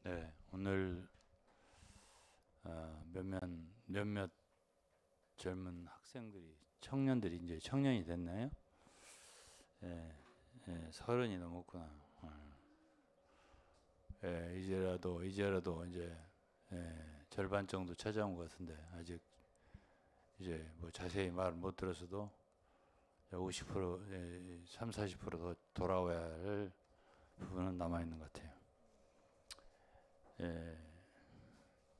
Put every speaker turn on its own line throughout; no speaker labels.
네, 오늘 몇몇 젊은 학생들이 청년들이 이제 청년이 됐나요? 예, 예, 서른이 넘었구나. 예, 이제라도 이제 절반 정도 찾아온 것 같은데 아직 이제 뭐 자세히 말 못 들어서도 50% 3, 40%더 돌아와야 할 부분은 남아 있는 것 같아요. 예,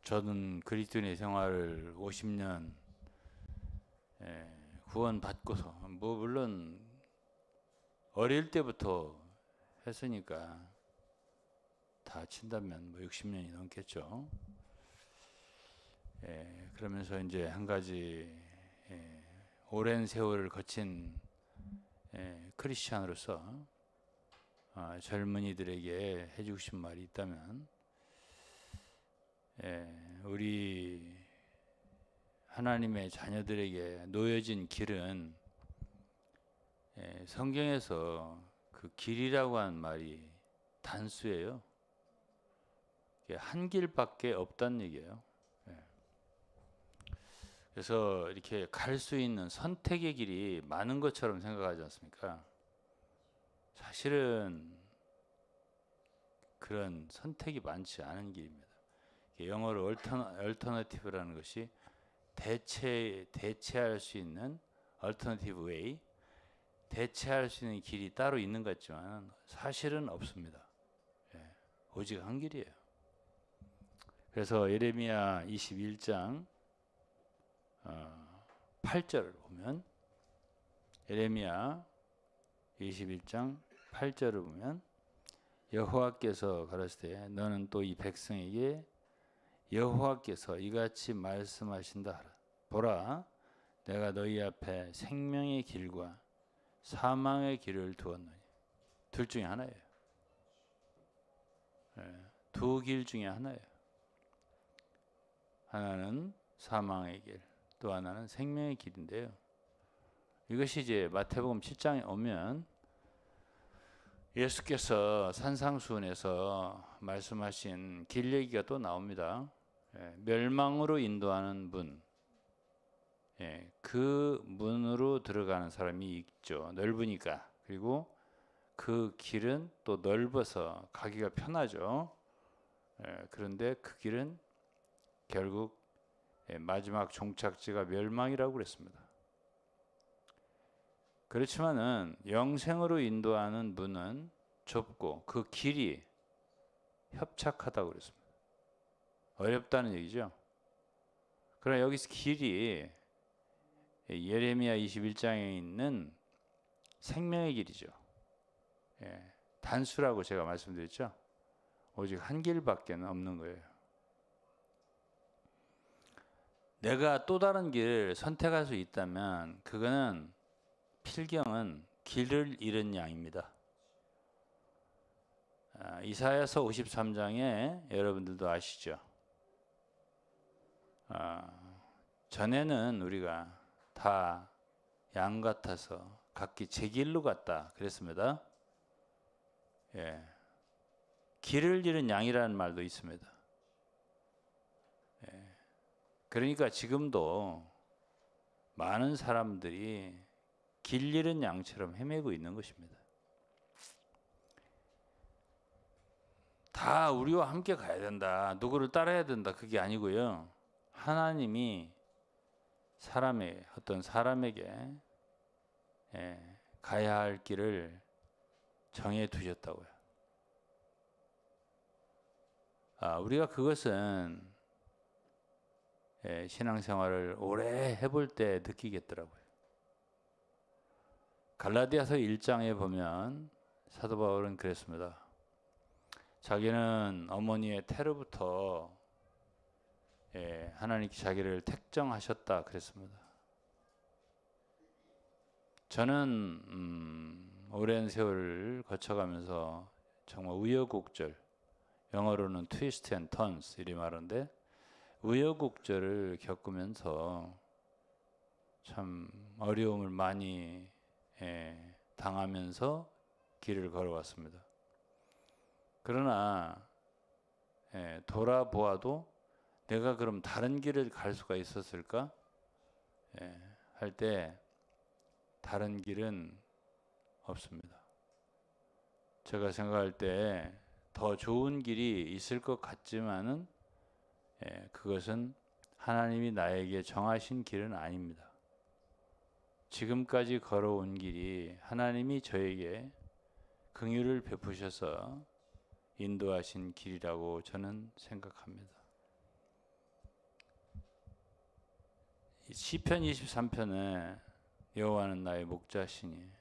저는 그리스도인의 생활을 50년 구원 받고서 뭐 물론 어릴 때부터 했으니까 다 친다면 뭐 60년이 넘겠죠. 그러면서 이제 한 가지 오랜 세월을 거친 크리스찬으로서 젊은이들에게 해주고 싶은 말이 있다면 우리 하나님의 자녀들에게 놓여진 길은 성경에서 그 길이라고 하는 말이 단수예요. 한 길밖에 없다는 얘기예요. 그래서 이렇게 갈 수 있는 선택의 길이 많은 것처럼 생각하지 않습니까? 사실은 그런 선택이 많지 않은 길입니다. 영어로 alternative라는 것이 대체할 수 있는 alternative way, 대체할 수 있는 길이 따로 있는 것 같지만 사실은 없습니다. 오직 한 길이에요. 그래서 예레미야 21장 8절을 보면 예레미야 21장 8절을 보면 여호와께서 가라사대 너는 또 이 백성에게 여호와께서 이같이 말씀하신다 하라. 보라 내가 너희 앞에 생명의 길과 사망의 길을 두었노니. 둘 중에 하나예요. 두 길 중에 하나예요. 하나는 사망의 길, 또 하나는 생명의 길인데요. 이것이 이제 마태복음 7장에 오면 예수께서 산상수훈에서 말씀하신 길 얘기가 또 나옵니다. 멸망으로 인도하는 문, 그 문으로 들어가는 사람이 있죠. 넓으니까. 그리고 그 길은 또 넓어서 가기가 편하죠. 그런데 그 길은 결국 마지막 종착지가 멸망이라고 그랬습니다. 그렇지만은 영생으로 인도하는 문은 좁고 그 길이 협착하다고 그랬습니다. 어렵다는 얘기죠. 그러나 여기서 길이 예레미야 21장에 있는 생명의 길이죠. 단수라고 제가 말씀드렸죠. 오직 한 길밖에 없는 거예요. 내가 또 다른 길을 선택할 수 있다면 그거는 필경은 길을 잃은 양입니다. 이사야서 53장에 여러분들도 아시죠? 전에는 우리가 다 양 같아서 각기 제 길로 갔다 그랬습니다. 길을 잃은 양이라는 말도 있습니다. 그러니까 지금도 많은 사람들이 길 잃은 양처럼 헤매고 있는 것입니다. 다 우리와 함께 가야 된다. 누구를 따라야 된다. 그게 아니고요. 하나님이 어떤 사람에게 가야 할 길을 정해 두셨다고요. 우리가 그것은 신앙생활을 오래 해볼 때 느끼겠더라고요. 갈라디아서 1장에 보면 사도 바울은 그랬습니다. 자기는 어머니의 태로부터 하나님께 자기를 택정하셨다 그랬습니다. 저는 오랜 세월을 거쳐가면서 정말 우여곡절, 영어로는 twist and turns 이리 말하는데 우여곡절을 겪으면서 참 어려움을 많이 당하면서 길을 걸어왔습니다. 그러나 돌아보아도 내가 그럼 다른 길을 갈 수가 있었을까? 할 때 다른 길은 없습니다. 제가 생각할 때 더 좋은 길이 있을 것 같지만은 그것은 하나님이 나에게 정하신 길은 아닙니다. 지금까지 걸어온 길이 하나님이 저에게 긍휼을 베푸셔서 인도하신 길이라고 저는 생각합니다. 시편 23편에 여호와는 나의 목자시니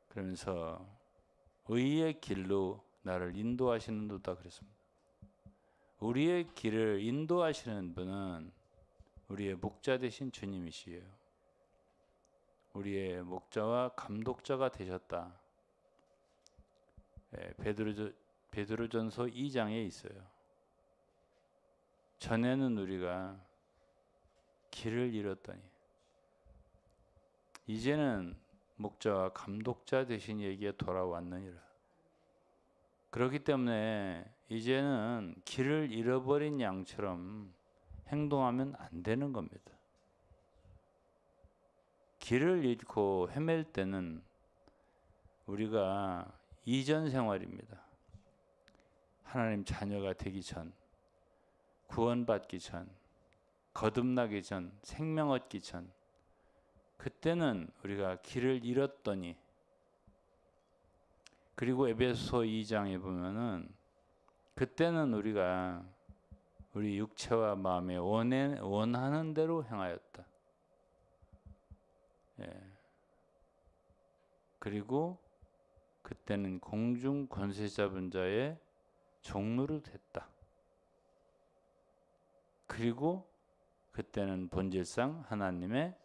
그러면서 의의 길로 나를 인도하시는도다 그랬습니다. 우리의 길을 인도하시는 분은 우리의 목자 되신 주님이시에요. 우리의 목자와 감독자가 되셨다. 베드로전서 2장에 있어요. 전에는 우리가 길을 잃었더니 이제는 목자와 감독자 되신 얘기에 돌아왔느니라. 그렇기 때문에 이제는 길을 잃어버린 양처럼 행동하면 안 되는 겁니다. 길을 잃고 헤맬 때는 우리가 이전 생활입니다. 하나님 자녀가 되기 전, 구원받기 전, 거듭나기 전, 생명 얻기 전, 그때는 우리가 길을 잃었더니, 그리고 에베소 2장에 보면은 그때는 우리가 우리 육체와 마음에 원하는 대로 행하였다. 그리고 그때는 공중 권세 잡은 자의 종로로 됐다. 그리고 그때는 본질상 하나님의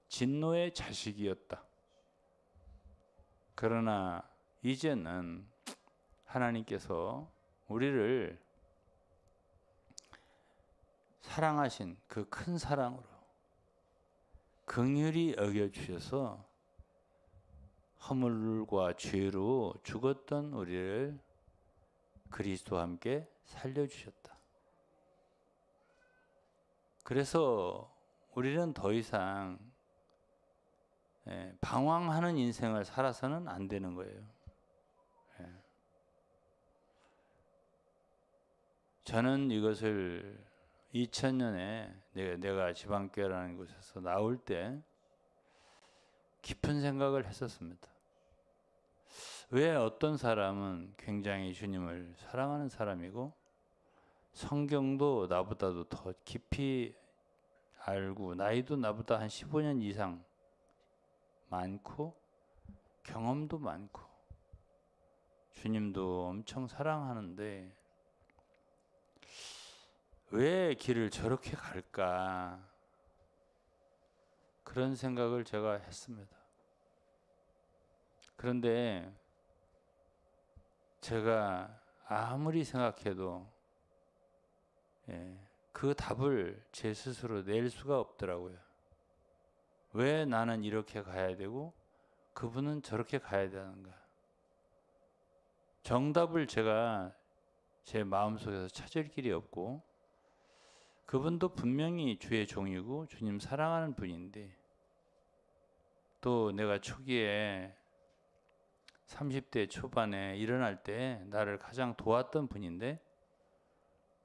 진노의 자식이었다. 그러나 이제는 하나님께서 우리를 사랑하신 그 큰 사랑으로 긍휼히 여겨주셔서 허물과 죄로 죽었던 우리를 그리스도와 함께 살려주셨다. 그래서 우리는 더 이상 방황하는 인생을 살아서는 안 되는 거예요. 저는 이것을 2000년에 내가 지방교회라는 곳에서 나올 때 깊은 생각을 했었습니다. 왜 어떤 사람은 굉장히 주님을 사랑하는 사람이고 성경도 나보다도 더 깊이 알고 나이도 나보다 한 15년 이상 많고 경험도 많고 주님도 엄청 사랑하는데 왜 길을 저렇게 갈까? 그런 생각을 제가 했습니다. 그런데 제가 아무리 생각해도 그 답을 제 스스로 낼 수가 없더라고요. 왜 나는 이렇게 가야 되고 그분은 저렇게 가야 되는가? 정답을 제가 제 마음속에서 찾을 길이 없고 그분도 분명히 주의 종이고 주님 사랑하는 분인데 또 내가 초기에 30대 초반에 일어날 때 나를 가장 도왔던 분인데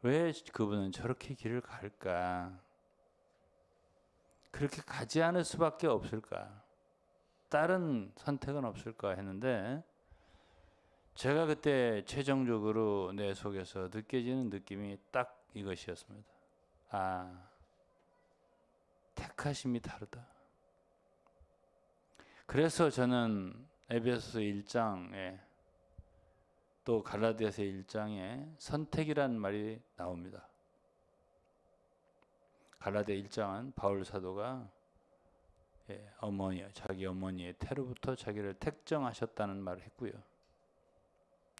왜 그분은 저렇게 길을 갈까? 그렇게 가지 않을 수밖에 없을까? 다른 선택은 없을까 했는데 제가 그때 최종적으로 내 속에서 느껴지는 느낌이 딱 이것이었습니다. 택하심이 다르다. 그래서 저는 에베소서 1장에 또 갈라디아서 1장에 선택이라는 말이 나옵니다. 갈라디아 1장은 바울 사도가 자기 어머니의 태로부터 자기를 택정하셨다는 말을 했고요.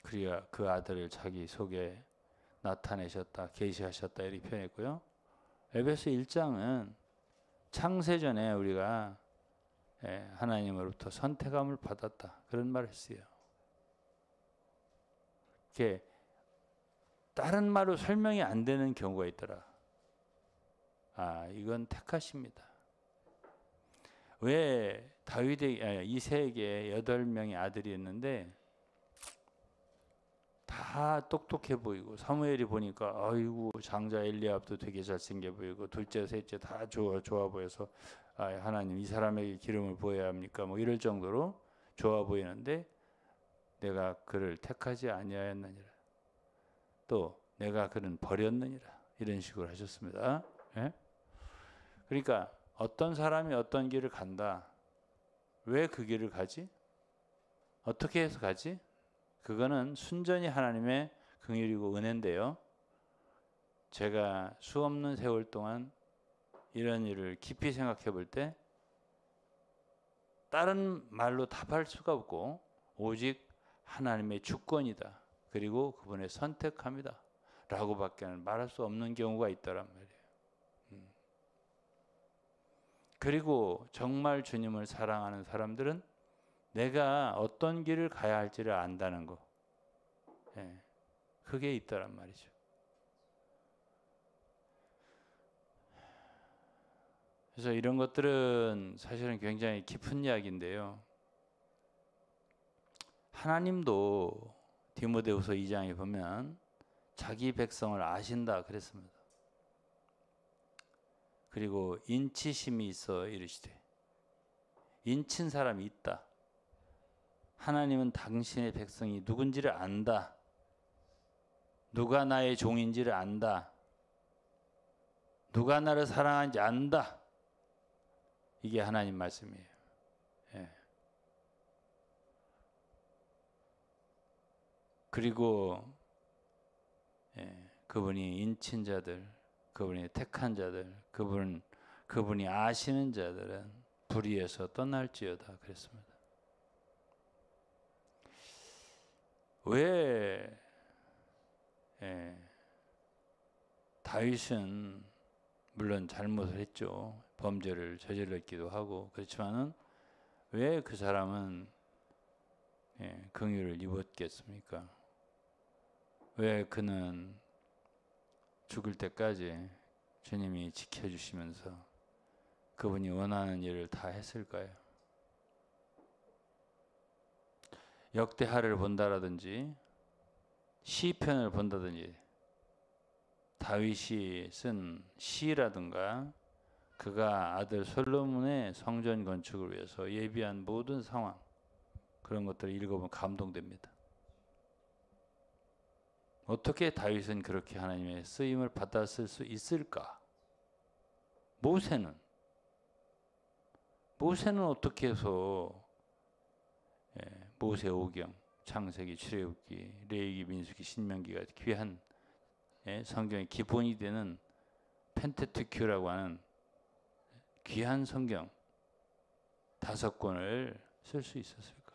그리고 그 아들을 자기 속에 나타내셨다, 계시하셨다 이렇게 표현했고요. 에베소 1장은 창세전에 우리가 하나님으로부터 선택함을 받았다 그런 말을 했어요. 이렇게
다른 말로 설명이 안 되는 경우가 있더라. 아, 이건 택하십니다. 왜 다윗의 이새에게 8명의 아들이 있는데 다 똑똑해 보이고, 사무엘이 보니까 아이고 장자 엘리압도 되게 잘생겨 보이고, 둘째 셋째 다 좋아 보여서 아, 하나님 이 사람에게 기름을 부어야 합니까? 뭐 이럴 정도로 좋아 보이는데 내가 그를 택하지 아니하였느니라. 또 내가 그는 버렸느니라. 이런 식으로 하셨습니다. 예? 그러니까 어떤 사람이 어떤 길을 간다. 왜 그 길을 가지? 어떻게 해서 가지? 그거는 순전히 하나님의 긍휼이고 은혜인데요. 제가 수없는 세월 동안 이런 일을 깊이 생각해 볼 때 다른 말로 답할 수가 없고 오직 하나님의 주권이다. 그리고 그분의 선택합니다. 라고밖에 말할 수 없는 경우가 있더란 말이에요. 그리고 정말 주님을 사랑하는 사람들은 내가 어떤 길을 가야 할지를 안다는 거. 예, 그게 있더란 말이죠. 그래서 이런 것들은 사실은 굉장히 깊은 이야기인데요. 하나님도 디모데후서 2장에 보면 자기 백성을 아신다 그랬습니다. 그리고 인치심이 있어 이르시되, 인친 사람이 있다. 하나님은 당신의 백성이 누군지를 안다. 누가 나의 종인지를 안다. 누가 나를 사랑하는지 안다. 이게 하나님 말씀이에요. 예. 그리고 그분이 인친 자들, 그분이 택한 자들, 그분이 아시는 자들은 불의에서 떠날지어다 그랬습니다. 왜 다윗은 물론 잘못을 했죠. 범죄를 저질렀기도 하고. 그렇지만은 왜 그 사람은 긍휼을 입었겠습니까? 왜 그는 죽을 때까지 주님이 지켜주시면서 그분이 원하는 일을 다 했을까요? 역대하를 본다라든지 시편을 본다든지 다윗이 쓴 시라든가 그가 아들 솔로몬의 성전 건축을 위해서 예비한 모든 상황, 그런 것들을 읽어보면 감동됩니다. 어떻게 다윗은 그렇게 하나님의 쓰임을 받았을 수 있을까? 모세는 어떻게 해서 모세오경, 창세기, 출애굽기, 레위기, 민수기, 신명기가 귀한 성경의 기본이 되는 펜테투큐라고 하는 귀한 성경 5권을 쓸 수 있었을까?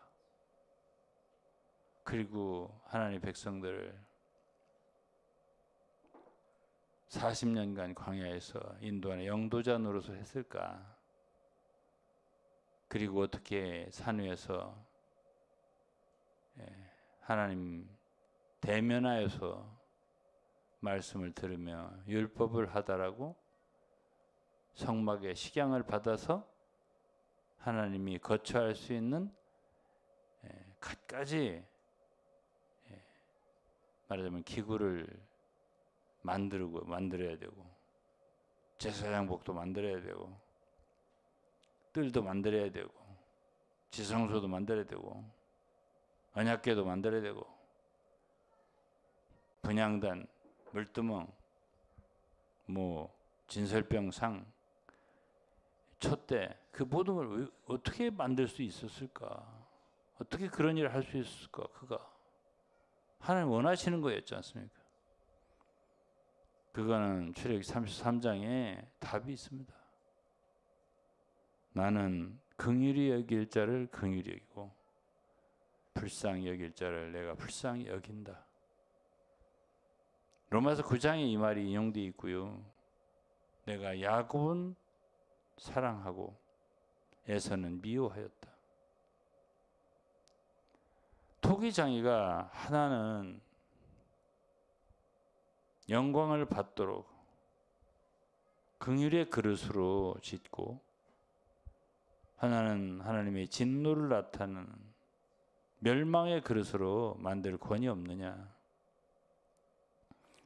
그리고 하나님의 백성들을 40년간 광야에서 인도하는 영도자 노릇을 했을까? 그리고 어떻게 산 위에서 하나님 대면하여서 말씀을 들으며 율법을 하다라고 성막의 식양을 받아서 하나님이 거처할 수 있는 갖가지 말하자면 기구를 만들어야 되고, 제사장복도 만들어야 되고, 뜰도 만들어야 되고, 지성소도 만들어야 되고, 언약궤도 만들어야 되고, 분향단, 물두멍, 진설병 상, 촛대, 그 모든 걸 어떻게 만들 수 있었을까? 어떻게 그런 일을 할 수 있었을까? 그가 하나님 원하시는 거였지 않습니까? 그거는 출애굽기 33장에 답이 있습니다. 나는 긍휼히 여길 자를 긍휼히 여기고 불쌍히 여길 자를 내가 불쌍히 여긴다. 로마서 9장에 이 말이 인용되어 있고요. 내가 야곱은 사랑하고 에서는 미워하였다. 토기장이가 하나는 영광을 받도록 긍휼의 그릇으로 짓고, 하나는 하나님의 진노를 나타내는 멸망의 그릇으로 만들 권이 없느냐?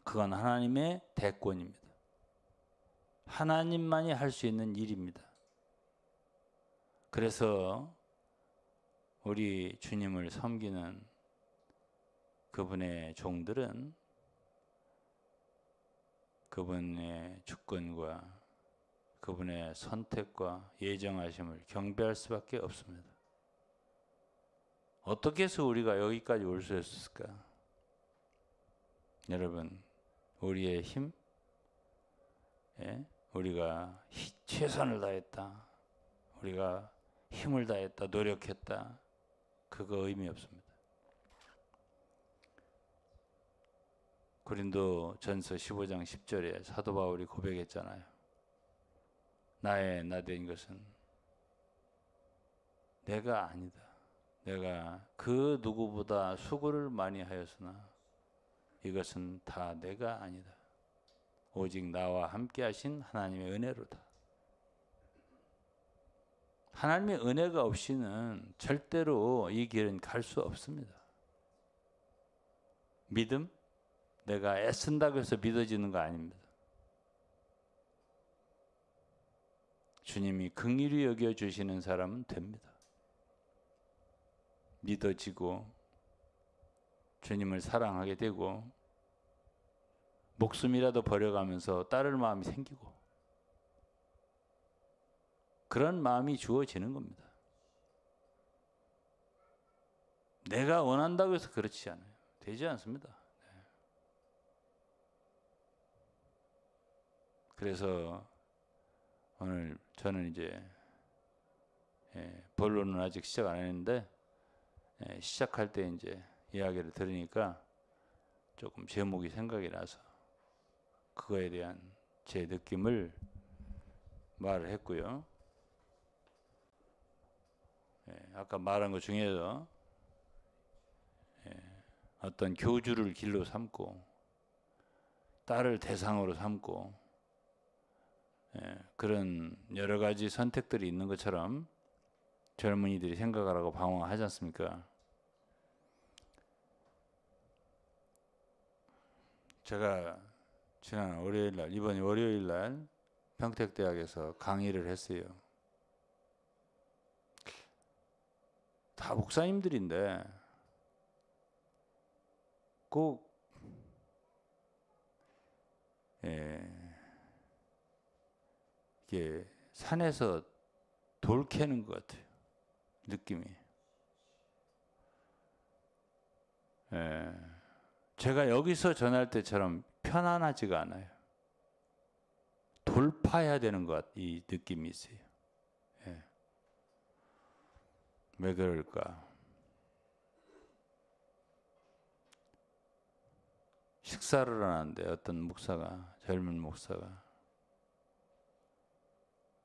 그건 하나님의 대권입니다. 하나님만이 할 수 있는 일입니다. 그래서 우리 주님을 섬기는 그분의 종들은 그분의 주권과 그분의 선택과 예정하심을 경배할 수밖에 없습니다. 어떻게 해서 우리가 여기까지 올 수 있을까? 여러분, 우리의 힘, 우리가 최선을 다했다, 우리가 힘을 다했다, 노력했다, 그거 의미 없습니다. 고린도전서 15장 10절에 사도 바울이 고백했잖아요. 나의 나된 것은 내가 아니다. 내가 그 누구보다 수고를 많이 하였으나 이것은 다 내가 아니다. 오직 나와 함께 하신 하나님의 은혜로다. 하나님의 은혜가 없이는 절대로 이 길은 갈 수 없습니다. 믿음? 내가 애쓴다고 해서 믿어지는 거 아닙니다. 주님이 긍휼히 여겨주시는 사람은 됩니다. 믿어지고 주님을 사랑하게 되고 목숨이라도 버려가면서 따를 마음이 생기고 그런 마음이 주어지는 겁니다. 내가 원한다고 해서 그렇지 않아요. 되지 않습니다. 그래서 오늘 저는 이제 본론은 아직 시작 안 했는데 시작할 때 이제 이야기를 들으니까 조금 제목이 생각이 나서 그거에 대한 제 느낌을 말을 했고요. 아까 말한 것 중에서 어떤 교주를 길로 삼고 딸을 대상으로 삼고 그런 여러 가지 선택들이 있는 것처럼 젊은이들이 생각을 하고 방황하지 않습니까? 제가 지난 월요일 날, 이번 월요일 날 평택대학에서 강의를 했어요. 다 목사님들인데 꼭 이게 산에서 돌 캐는 것 같아요. 느낌이. 제가 여기서 전할 때처럼 편안하지가 않아요. 돌파해야 되는 것 같아요. 이 느낌이 있어요. 왜 그럴까? 식사를 하는데 어떤 목사가, 젊은 목사가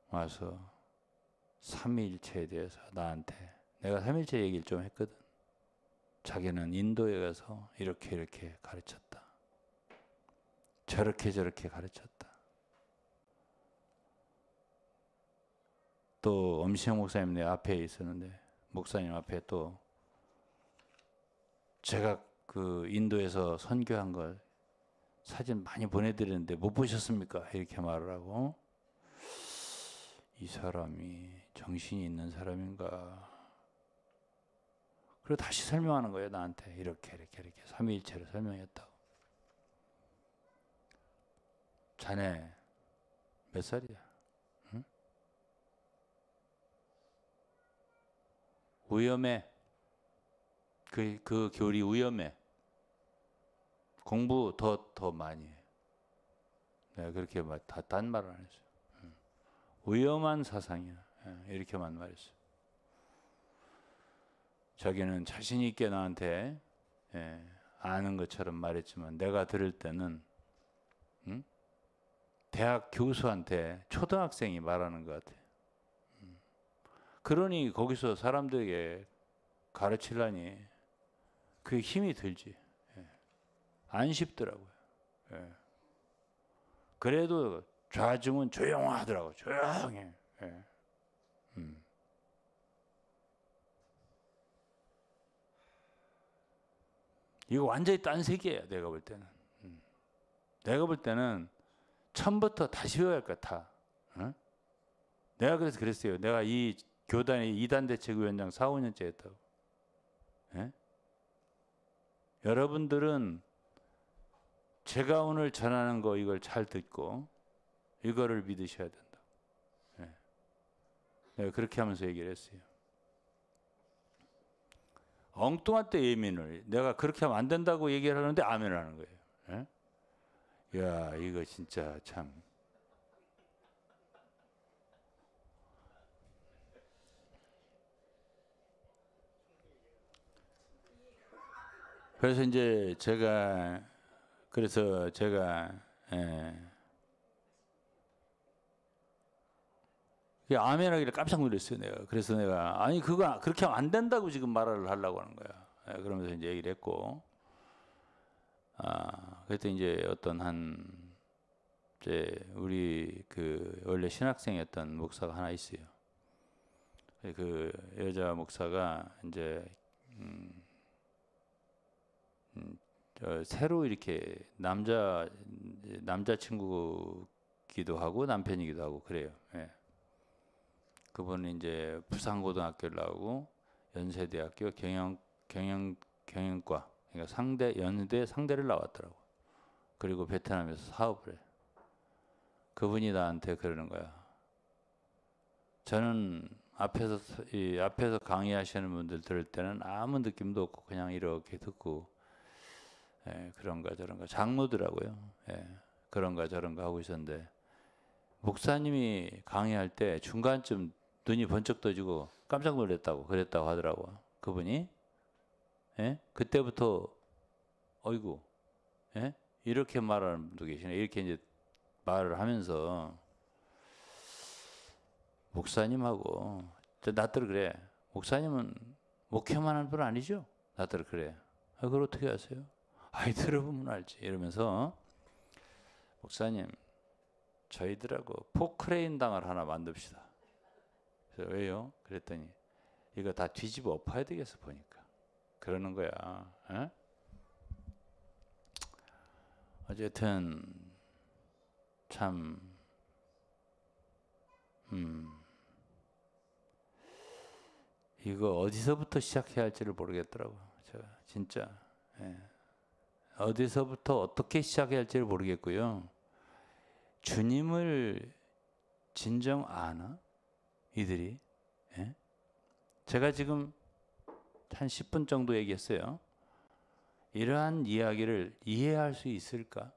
와서 삼위일체에 대해서 나한테, 내가 삼위일체 얘기를 좀 했거든. 자기는 인도에 가서 이렇게 가르쳤다. 저렇게 가르쳤다. 또 엄시영 목사님 내 앞에 있었는데 목사님 앞에 또 제가 그 인도에서 선교한 걸 사진 많이 보내드렸는데 못 보셨습니까? 이렇게 말을 하고, 이 사람이 정신이 있는 사람인가? 그리고 다시 설명하는 거예요. 나한테 이렇게 삼위일체를 설명했다고. 자네 몇 살이야? 응? 위험해. 그 교리 위험해. 공부 더 많이 해. 내가 그렇게 단 말을 안 했어요. 위험한 사상이야. 이렇게만 말했어요. 자기는 자신 있게 나한테 아는 것처럼 말했지만 내가 들을 때는 대학 교수한테 초등학생이 말하는 것 같아요. 그러니 거기서 사람들에게 가르치려니 그게 힘이 들지. 안 쉽더라고요. 그래도 좌중은 조용하더라고. 조용해. 예. 이거 완전히 딴 세계예요. 내가 볼 때는. 내가 볼 때는 처음부터 다시 배워야 할 것 같아. 어? 내가 그래서 그랬어요. 내가 이 교단의 이단 대책위원장 4, 5년째 했다고. 예? 여러분들은 제가 오늘 전하는 거 이걸 잘 듣고 이거를 믿으셔야 된다. 예. 내가 그렇게 하면서 얘기를 했어요. 엉뚱한 때 예민을 내가 그렇게 하면 안 된다고 얘기를 하는데 아멘을 하는 거예요. 예? 야, 이거 진짜 참. 그래서 이제 제가 아멘하기를 깜짝 놀랐어요. 내가 그래서 내가 아니 그거 그렇게 하면 안 된다고 지금 말을 하려고 하는 거야. 예, 그러면서 이제 얘기를 했고, 그랬더니 이제 어떤 이제 우리 그 원래 신학생이었던 목사가 하나 있어요. 그 여자 목사가 이제 새로 이렇게 남자 친구기도 하고 남편이기도 하고 그래요. 예. 그분은 이제 부산고등학교를 나오고 연세대학교 경영과 그러니까 연대 상대를 나왔더라고. 그리고 베트남에서 사업을 해. 그분이 나한테 그러는 거야. 저는 앞에서 강의하시는 분들 들을 때는 아무 느낌도 없고 그냥 이렇게 듣고, 예, 그런가 저런가 장로더라고요. 예, 그런가 저런가 하고 있었는데 목사님이 강의할 때 중간쯤 눈이 번쩍 떠지고 깜짝 놀랐다고 그랬다고 하더라고. 그분이. 예? 그때부터 어이구, 예? 이렇게 말하는 분도 계시네. 이렇게 이제 말을 하면서 목사님하고 나들 그래. 목사님은 목회만 하는 분 아니죠? 나들 그래. 그걸 어떻게 아세요? 아이 들어보면 알지. 이러면서 목사님 저희들하고 포크레인 당을 하나 만듭시다. 그래서 왜요? 그랬더니 이거 다 뒤집어 엎어야 되겠어 보니까. 그러는 거야. 에? 어쨌든 참 이거 어디서부터 시작해야 할지를 모르겠더라고. 제가 진짜. 예. 어디서부터 어떻게 시작해야 할지를 모르겠고요. 주님을 진정 아나? 이들이? 예? 제가 지금 한 10분 정도 얘기했어요. 이러한 이야기를 이해할 수 있을까?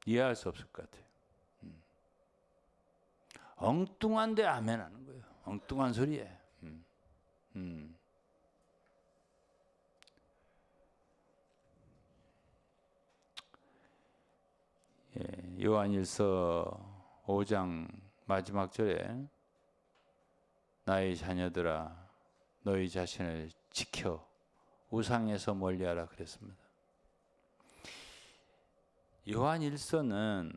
이해할 수 없을 것 같아요. 엉뚱한데 아멘 하는 거예요. 엉뚱한 소리에. 예, 요한일서 5장 마지막 절에 나의 자녀들아 너희 자신을 지켜 우상에서 멀리하라 그랬습니다. 요한일서는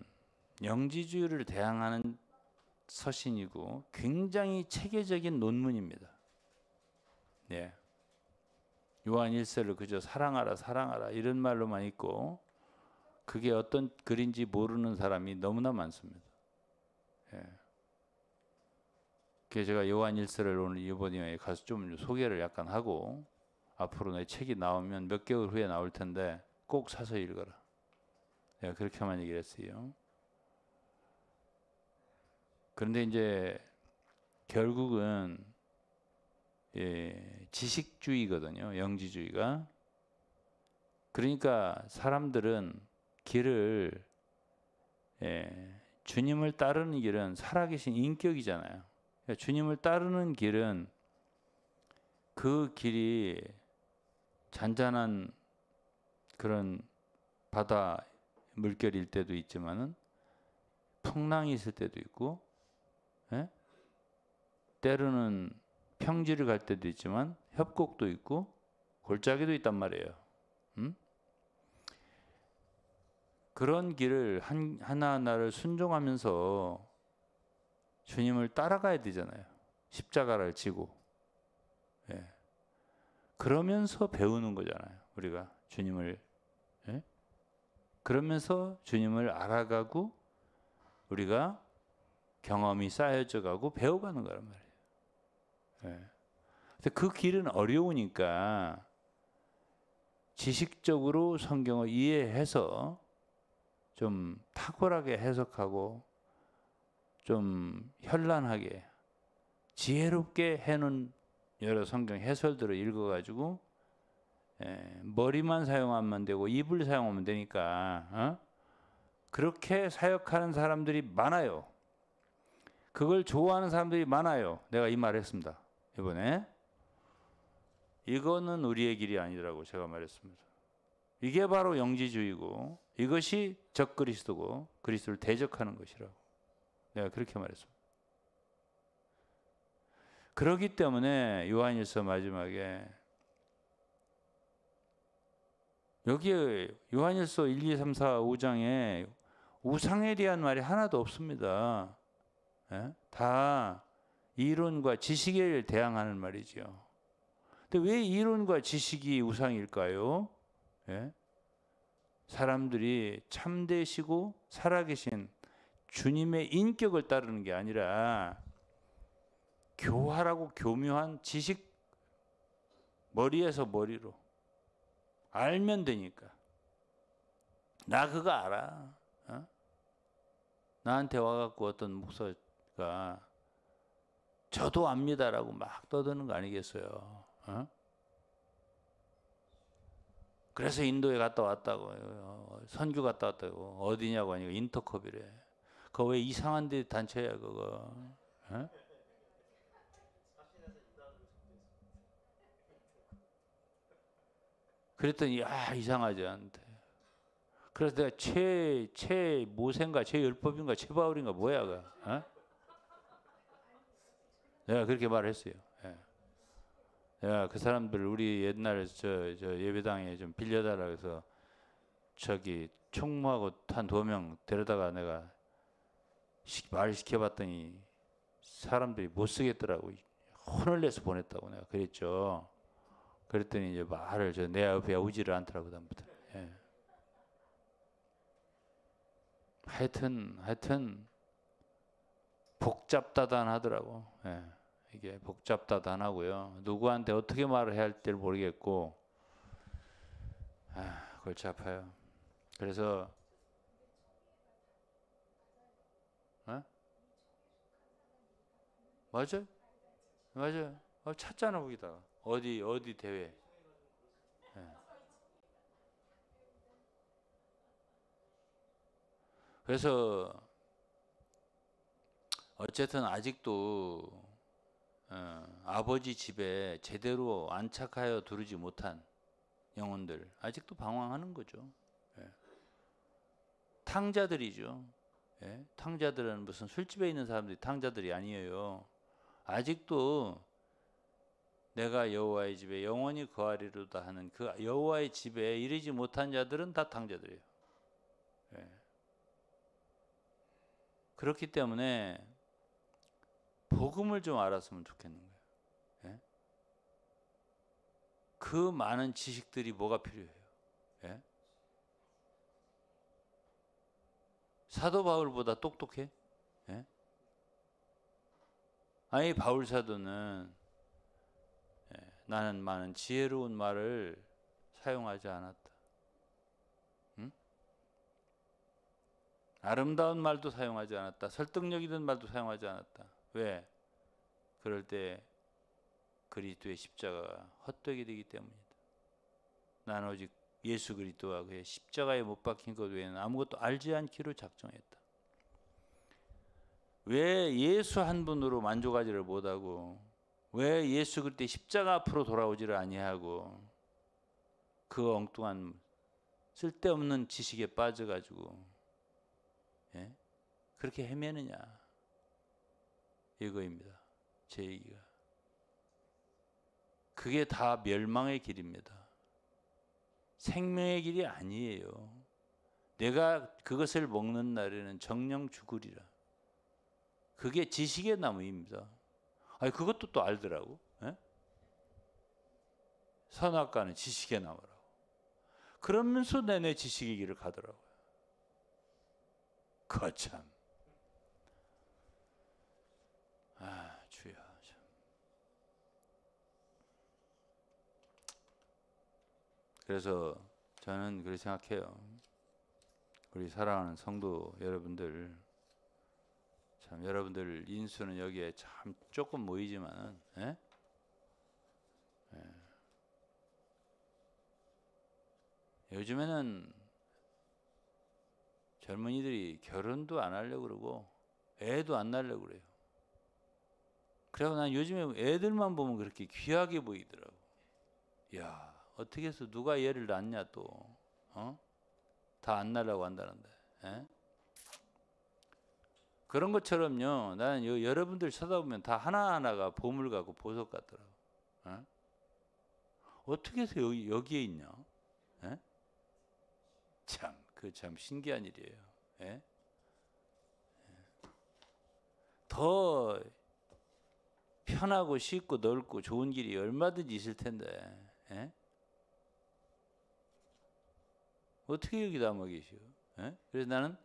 영지주의를 대항하는 서신이고 굉장히 체계적인 논문입니다. 네. 요한일서를 그저 사랑하라 사랑하라 이런 말로만 읽고 그게 어떤 글인지 모르는 사람이 너무나 많습니다. 예. 그래서 제가 요한일서를 오늘 이번에 가서 좀 소개를 약간 하고 앞으로 내 책이 나오면 몇 개월 후에 나올 텐데 꼭 사서 읽어라. 내가 그렇게만 얘기를 했어요. 그런데 이제 결국은 지식주의거든요. 영지주의가. 그러니까 사람들은 길을 주님을 따르는 길은 살아계신 인격이잖아요. 그러니까 주님을 따르는 길은 그 길이 잔잔한 그런 바다 물결일 때도 있지만은 풍랑이 있을 때도 있고, 때로는 평지를 갈 때도 있지만 협곡도 있고 골짜기도 있단 말이에요. 그런 길을 하나하나를 순종하면서 주님을 따라가야 되잖아요. 십자가를 지고. 예. 그러면서 배우는 거잖아요. 우리가 주님을. 예? 그러면서 주님을 알아가고 우리가 경험이 쌓여져 가고 배워가는 거란 말이에요. 예. 근데 그 길은 어려우니까 지식적으로 성경을 이해해서 좀 탁월하게 해석하고 좀 현란하게 지혜롭게 해놓은 여러 성경 해설들을 읽어가지고 머리만 사용하면 되고 입을 사용하면 되니까 그렇게 사역하는 사람들이 많아요. 그걸 좋아하는 사람들이 많아요. 내가 이 말을 했습니다. 이번에 이거는 우리의 길이 아니더라고 제가 말했습니다. 이게 바로 영지주의고 이것이 적그리스도고 그리스도를 대적하는 것이라고 내가 그렇게 말했습니다. 그렇기 때문에 요한일서 마지막에 여기에 요한일서 1, 2, 3, 4, 5장에 우상에 대한 말이 하나도 없습니다. 예? 다 이론과 지식에 대항하는 말이죠. 근데 왜 이론과 지식이 우상일까요? 예? 사람들이 참되시고 살아계신 주님의 인격을 따르는 게 아니라 교활하고 교묘한 지식 머리에서 머리로 알면 되니까 나 그거 알아. 나한테 와갖고 어떤 목사가 저도 압니다라고 막 떠드는 거 아니겠어요? 그래서 인도에 갔다 왔다고 선교 갔다 왔다고 어디냐고 하니까 인터컵이래. 그거 왜 이상한 데 단체야 그거? 그랬더니 야 이상하지 않대. 그래서 내가 최 모세인가 최율법인가 최바울인가 뭐야 그? 내가 그렇게 말했어요. 야, 그 사람들 우리 옛날 저 예배당에 좀 빌려달라 그래서 저기 총무하고 한 2명 데려다가 내가 말 시켜봤더니 사람들이 못 쓰겠더라고. 혼을 내서 보냈다고 내가 그랬죠. 그랬더니 이제 말을 내 앞에 오지를 않더라고 그다음부터. 예. 하여튼 복잡다단하더라고. 예. 이게 복잡다단하고요. 누구한테 어떻게 말을 해야 할지를 모르겠고, 골치 아파요. 그래서 맞아요. 찾잖아 거기다가 어디 대회. 예. 그래서 어쨌든 아직도 아버지 집에 제대로 안착하여 두르지 못한 영혼들 아직도 방황하는 거죠. 예. 탕자들이죠. 예? 탕자들은 무슨 술집에 있는 사람들이 탕자들이 아니에요. 아직도 내가 여호와의 집에 영원히 거하리로다 하는 그 여호와의 집에 이르지 못한 자들은 다 탕자들이에요. 예. 그렇기 때문에 복음을 좀 알았으면 좋겠는 거예요. 예? 그 많은 지식들이 뭐가 필요해요? 예? 사도 바울보다 똑똑해? 예? 아니 바울 사도는 나는 많은 지혜로운 말을 사용하지 않았다. 응? 아름다운 말도 사용하지 않았다. 설득력 있는 말도 사용하지 않았다. 왜? 그럴 때 그리스도의 십자가가 헛되게 되기 때문이다. 나는 오직 예수 그리스도와 그의 십자가에 못 박힌 것 외에는 아무것도 알지 않기로 작정했다. 왜 예수 한 분으로 만족하지를 못하고 왜 예수 그리스도의 십자가 앞으로 돌아오지를 아니하고 그 엉뚱한 쓸데없는 지식에 빠져가지고 그렇게 헤매느냐 이거입니다. 제 얘기가. 그게 다 멸망의 길입니다. 생명의 길이 아니에요. 내가 그것을 먹는 날에는 정령 죽으리라. 그게 지식의 나무입니다. 아니 그것도 또 알더라고. 예? 선악과는 지식의 나무라고. 그러면서 내내 지식의 길을 가더라고요. 거참. 아 주여 참. 그래서 저는 그렇게 생각해요. 우리 사랑하는 성도 여러분들, 참 여러분들 인수는 여기에 참 조금 모이지만은, 예? 예. 요즘에는 젊은이들이 결혼도 안 하려고 그러고 애도 안 낳으려고 그래요. 그래서 난 요즘에 애들만 보면 그렇게 귀하게 보이더라고. 야, 어떻게 해서 누가 얘를 낳냐 또, 다 안 낳으려고 한다는데. 예? 그런 것처럼요. 나는 여러분들 쳐다보면 다 하나하나가 보물 같고 보석 같더라고. 예? 어떻게 해서 여기에 있냐? 예? 참, 그 참 신기한 일이에요. 예? 더 편하고 쉽고 넓고 좋은 길이 얼마든지 있을 텐데, 예? 어떻게 여기다 먹이시오? 예? 그래서 나는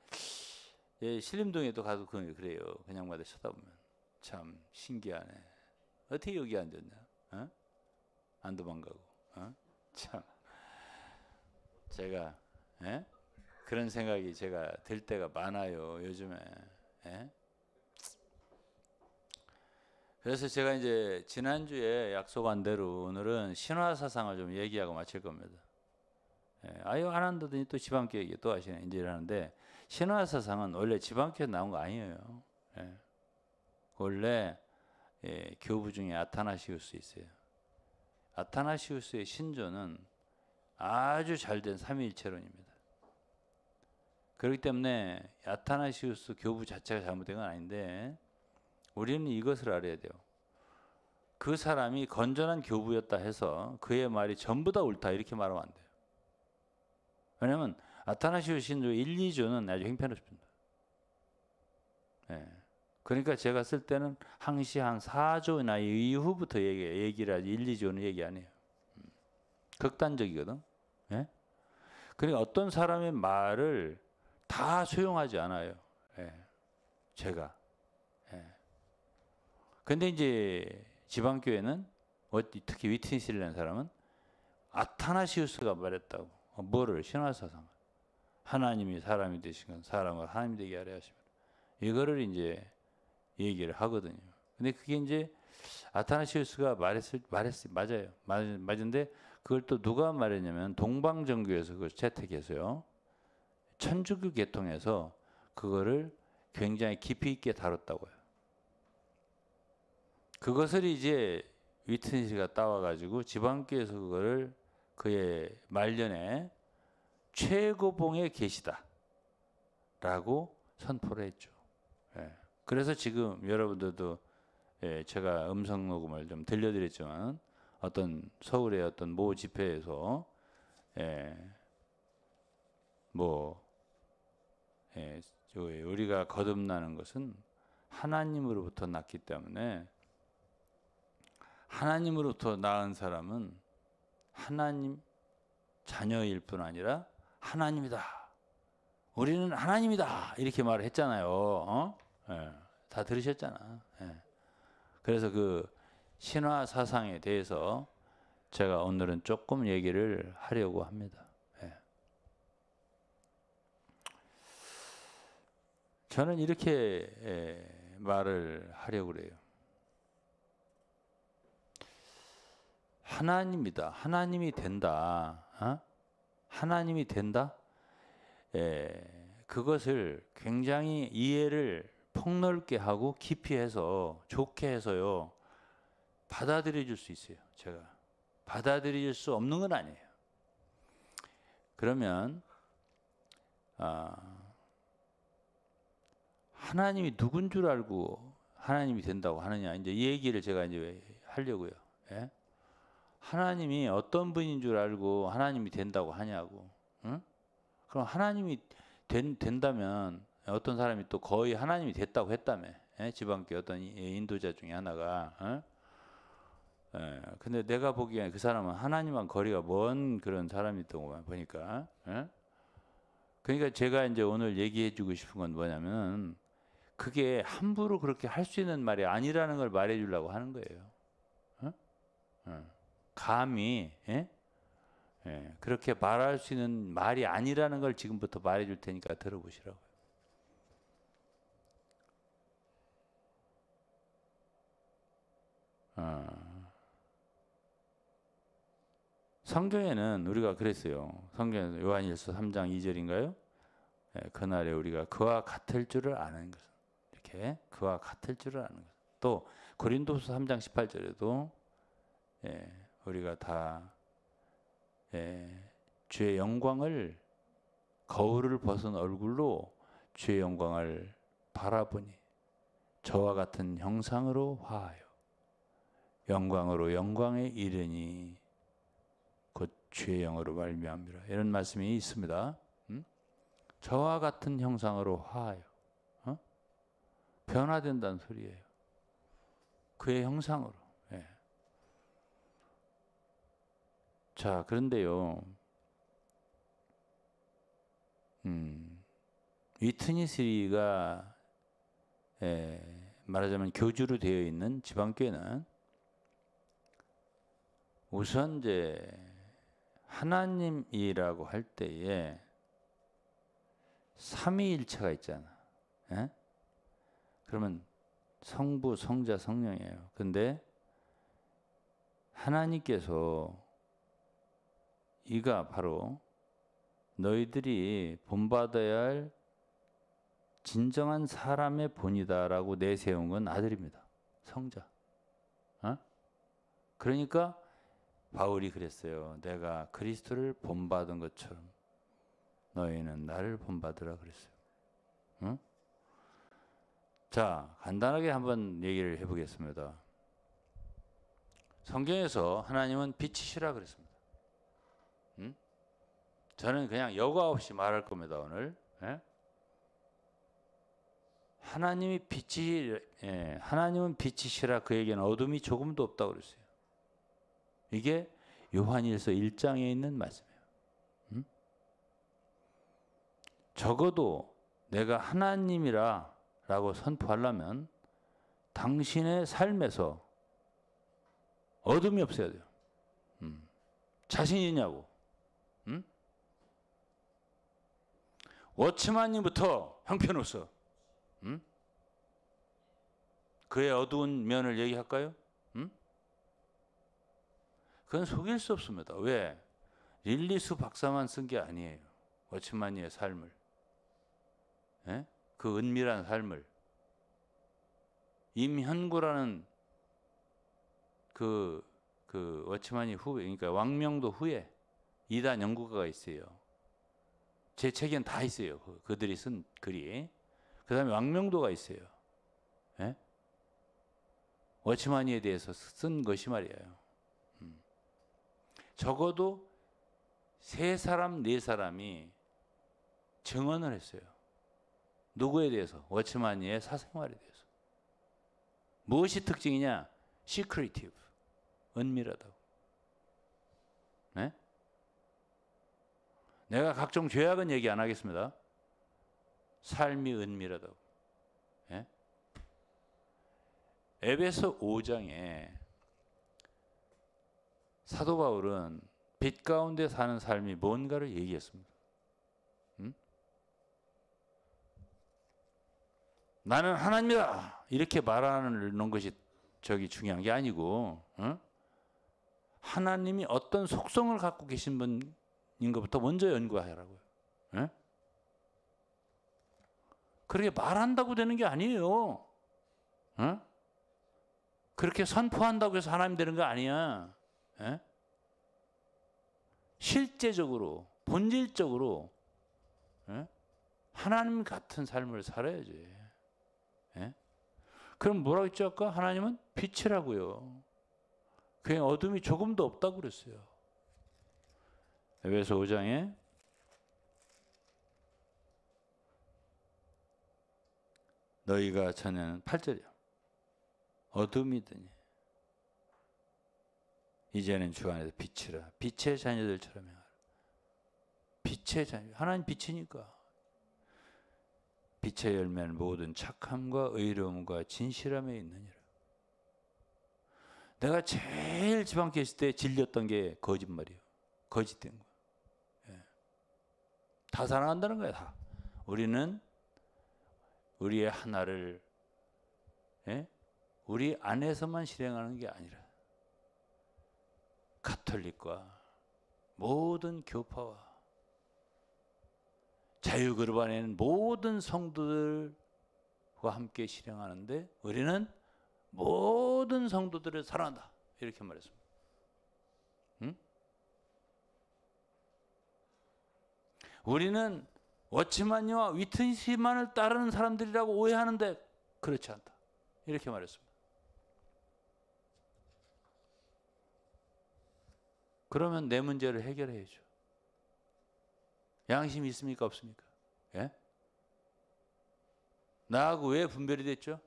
신림동에도 가서 그래요. 그냥마다 쳐다보면 참 신기하네. 어떻게 여기 앉았냐? 어? 안 도망가고. 참 제가 그런 생각이 제가 들 때가 많아요. 요즘에. 예? 그래서 제가 이제 지난주에 약속한 대로 오늘은 신화 사상을 좀 얘기하고 마칠 겁니다. 아유 안 한다더니 또 지방교 얘기 또 하시네 이제 이러는데 신화 사상은 원래 지방교에서 나온 거 아니에요. 원래 교부 중에 아타나시우스 있어요. 아타나시우스의 신조는 아주 잘된 삼위일체론입니다. 그렇기 때문에 아타나시우스 교부 자체가 잘못된 건 아닌데 우리는 이것을 알아야 돼요. 그 사람이 건전한 교부였다 해서 그의 말이 전부 다 옳다 이렇게 말하면 안 돼요. 왜냐하면 아타나시우스 신조 1, 2조는 아주 형편없습니다. 그러니까 제가 쓸 때는 항시 한 4조나 이후부터 얘기를 하지 1, 2조는 얘기 안 해요. 극단적이거든. 그러니까 어떤 사람의 말을 다 수용하지 않아요. 제가. 근데 이제 지방교회는 특히 위트니스라는 사람은 아타나시우스가 말했다고. 뭐를? 신화사상. 하나님이 사람이 되신 건 사람을 하나님 되게 하려 하시면 이거를 이제 얘기를 하거든요. 근데 그게 이제 아타나시우스가 맞아요. 맞은데 그걸 또 누가 말했냐면 동방정교에서 그걸 채택해서요. 천주교 계통에서 그거를 굉장히 깊이 있게 다뤘다고요. 그것을 이제 위트니스가 따와가지고 지방교에서 그거를 그의 말년에 최고봉의 계시다라고 선포를 했죠. 그래서 지금 여러분들도 제가 음성 녹음을 좀 들려드렸지만 어떤 서울의 어떤 모 집회에서 우리가 거듭나는 것은 하나님으로부터 났기 때문에 하나님으로부터 낳은 사람은 하나님 자녀일 뿐 아니라 하나님이다. 우리는 하나님이다. 이렇게 말을 했잖아요. 다 들으셨잖아. 그래서 그 신화 사상에 대해서 제가 오늘은 조금 얘기를 하려고 합니다. 저는 이렇게 말을 하려고 그래요. 하나님이다. 하나님이 된다. 하나님이 된다? 그것을 굉장히 이해를 폭넓게 하고 깊이 해서 좋게 해서요. 받아들여 줄 수 있어요. 제가. 받아들일 수 없는 건 아니에요. 그러면 하나님이 누군 줄 알고 하나님이 된다고 하느냐. 이제 이 얘기를 제가 이제 하려고요. 하나님이 어떤 분인 줄 알고 하나님이 된다고 하냐고. 그럼 하나님이 된다면 어떤 사람이 또 거의 하나님이 됐다고 했다며. 지방교회 어떤 인도자 중에 하나가. 근데 내가 보기에 그 사람은 하나님과 거리가 먼 그런 사람이었던 거 보니까. 그러니까 제가 이제 오늘 얘기해주고 싶은 건 뭐냐면 그게 함부로 그렇게 할 수 있는 말이 아니라는 걸 말해주려고 하는 거예요. 감히 그렇게 말할 수 있는 말이 아니라는 걸 지금부터 말해줄 테니까 들어보시라고요. 성경에는 우리가 그랬어요. 성경에는 요한일서 3장 2절인가요? 그날에 우리가 그와 같을 줄을 아는 것은 이렇게 그와 같을 줄을 아는 것. 또 고린도서 3장 18절에도 우리가 다 주의 영광을 거울을 벗은 얼굴로 주의 영광을 바라보니 저와 같은 형상으로 화하여 영광으로 영광에 이르니 곧 주의 영으로 말미암으라. 이런 말씀이 있습니다. 저와 같은 형상으로 화하여 변화된다는 소리예요. 그의 형상으로. 자, 그런데요. 위트니스리가 말하자면 교주로 되어 있는 지방교회는 우선 이제 하나님이라고 할 때에 삼위일체가 있잖아. 그러면 성부, 성자, 성령이에요. 근데 하나님께서 이가 바로 너희들이 본받아야 할 진정한 사람의 본이다라고 내세운 건 아들입니다. 성자. 그러니까 바울이 그랬어요. 내가 그리스도를 본받은 것처럼 너희는 나를 본받으라 그랬어요. 자, 간단하게 한번 얘기를 해보겠습니다. 성경에서 하나님은 빛이시라 그랬습니다. 저는 그냥 여과 없이 말할 겁니다, 오늘. 하나님이 하나님은 빛이시라 그에게는 어둠이 조금도 없다고 그랬어요. 이게 요한일서 1장에 있는 말씀이에요. 적어도 내가 하나님이라 라고 선포하려면 당신의 삶에서 어둠이 없어야 돼요. 자신 있냐고. 워치만님부터 형편없어. 그의 어두운 면을 얘기할까요? 그건 속일 수 없습니다. 왜? 릴리스 박사만 쓴 게 아니에요. 워치만니의 삶을. 그 은밀한 삶을. 임현구라는 그 워치만니 후에, 그러니까 왕명도 후에 이단 연구가가 있어요. 제 책엔 다 있어요. 그들이 쓴 글이. 그 다음에 왕명도가 있어요. 워치만니에 대해서 쓴 것이 말이에요. 적어도 3사람, 4사람이 증언을 했어요. 누구에 대해서? 워치만니의 사생활에 대해서. 무엇이 특징이냐? 시크리티브. 은밀하다고. 내가 각종 죄악은 얘기 안 하겠습니다. 삶이 은밀하다고. 에베소 5장에 사도 바울은 빛 가운데 사는 삶이 뭔가를 얘기했습니다. 나는 하나님이다 이렇게 말하는 것이 중요한 게 아니고 하나님이 어떤 속성을 갖고 계신 분인 것부터 먼저 연구하라고요. 그렇게 말한다고 되는 게 아니에요. 그렇게 선포한다고 해서 하나님 되는 거 아니야. 실제적으로 본질적으로 하나님 같은 삶을 살아야지. 그럼 뭐라고 했죠 아까? 하나님은 빛이라고요. 그냥 어둠이 조금도 없다고 그랬어요. 에베소 5장에 너희가 전에는 8절이요. 어둠이더니 이제는 주 안에서 빛이라. 빛의 자녀들처럼 행하라. 빛의 자녀. 하나님 빛이니까. 빛의 열매는 모든 착함과 의로움과 진실함에 있느니라. 내가 제일 지방교회 있을 때 질렸던 게 거짓말이에요. 거짓된 거. 예. 다 사랑한다는 거야, 다. 우리는 우리의 하나를, 예? 우리 안에서만 실행하는 게 아니라 가톨릭과 모든 교파와 자유그룹 안에는 모든 성도들과 함께 실행하는데 우리는 모든 성도들을 사랑한다. 이렇게 말했습니다. 응? 우리는 워치만이와 위트니스만을 따르는 사람들이라고 오해하는데 그렇지 않다. 이렇게 말했습니다. 그러면 내 문제를 해결해야죠. 양심이 있습니까? 없습니까? 예? 나하고 왜 분별이 됐죠?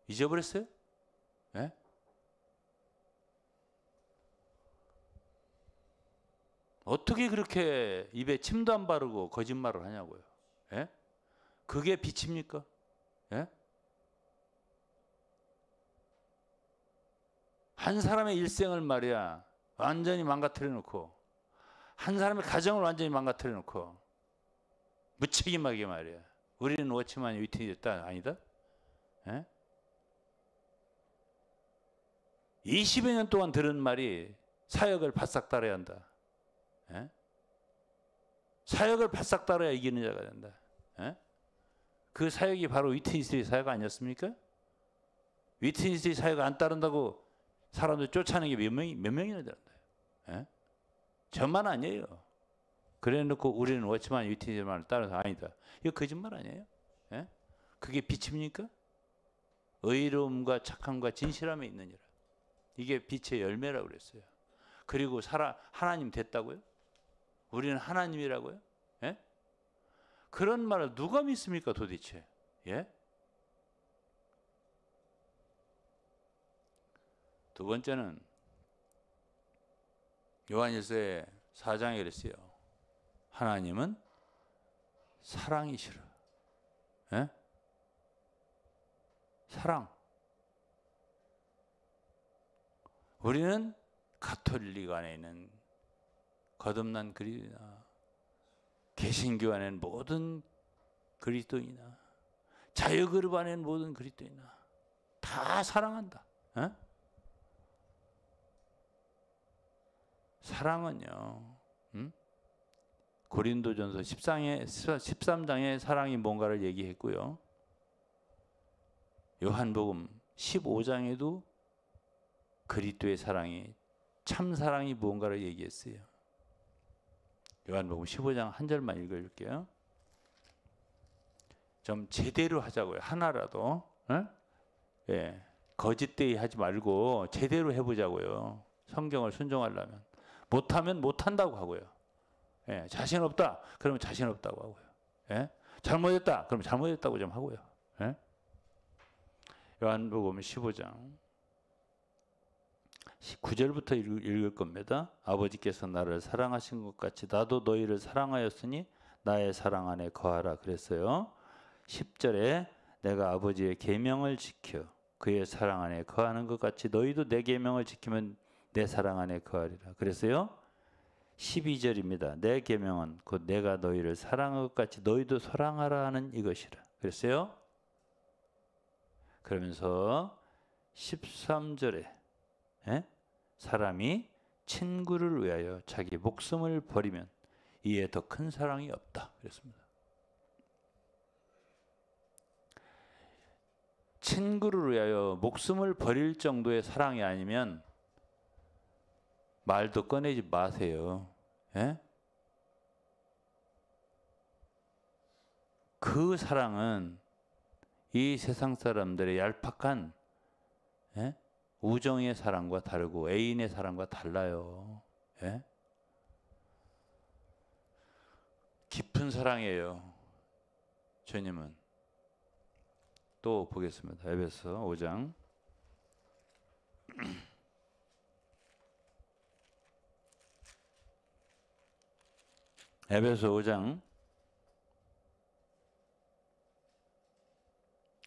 잊어버렸어요? 예? 어떻게 그렇게 입에 침도 안 바르고 거짓말을 하냐고요? 예? 그게 빛입니까? 예? 한 사람의 일생을 말이야 완전히 망가뜨려 놓고 한 사람의 가정을 완전히 망가뜨려 놓고 무책임하게 말이야. 우리는 워치만이 위트니스다 아니다? 예? 20여 년 동안 들은 말이 사역을 바싹 따라야 한다. 예? 사역을 바싹 따라야 이기는 자가 된다. 예? 그 사역이 바로 위트니스의 사역 아니었습니까? 위트니스의 사역 안 따른다고 사람들 쫓아내는 게 몇 명이나 된다. 예? 저만 아니에요. 그래 놓고 우리는 워치만 위트니스만을 따라서 아니다. 이거 거짓말 아니에요? 예? 그게 빛입니까? 의로움과 착함과 진실함에 있느니라. 이게 빛의 열매라고 그랬어요. 그리고 하나님 됐다고요? 우리는 하나님이라고요? 예? 그런 말을 누가 믿습니까 도대체? 예? 두 번째는 요한일서의 4장에 그랬어요. 하나님은 사랑이시라. 예? 사랑. 우리는 가톨릭 안에 있는 거듭난 그리스도이나 개신교 안에 있는 모든 그리스도이나 자유그룹 안에 있는 모든 그리스도이나 다 사랑한다. 예? 사랑은요. 고린도전서 13장에 사랑이 뭔가를 얘기했고요. 요한복음 15장에도 그리스도의 사랑이 참 사랑이 무언가를 얘기했어요. 요한복음 15장 한 절만 읽어줄게요. 좀 제대로 하자고요. 하나라도. 예, 거짓되이 하지 말고 제대로 해보자고요. 성경을 순종하려면. 못하면 못한다고 하고요. 예, 자신 없다. 그러면 자신 없다고 하고요. 예? 잘못했다. 그러면 잘못했다고 좀 하고요. 예? 요한복음 15장 9절부터 읽을 겁니다. 아버지께서 나를 사랑하신 것 같이 나도 너희를 사랑하였으니 나의 사랑 안에 거하라 그랬어요. 10절에 내가 아버지의 계명을 지켜 그의 사랑 안에 거하는 것 같이 너희도 내 계명을 지키면 내 사랑 안에 거하리라 그랬어요. 12절입니다. 내 계명은 곧 내가 너희를 사랑한 것 같이 너희도 사랑하라 하는 이것이라 그랬어요. 그러면서 13절에 사람이 친구를 위하여 자기 목숨을 버리면 이에 더 큰 사랑이 없다 그랬습니다. 친구를 위하여 목숨을 버릴 정도의 사랑이 아니면 말도 꺼내지 마세요. 예? 그 사랑은 이 세상 사람들의 얄팍한 우정의 사랑과 다르고 애인의 사랑과 달라요. 예? 깊은 사랑이에요. 주님은 또 보겠습니다. 에베소 5장. 에베소 5장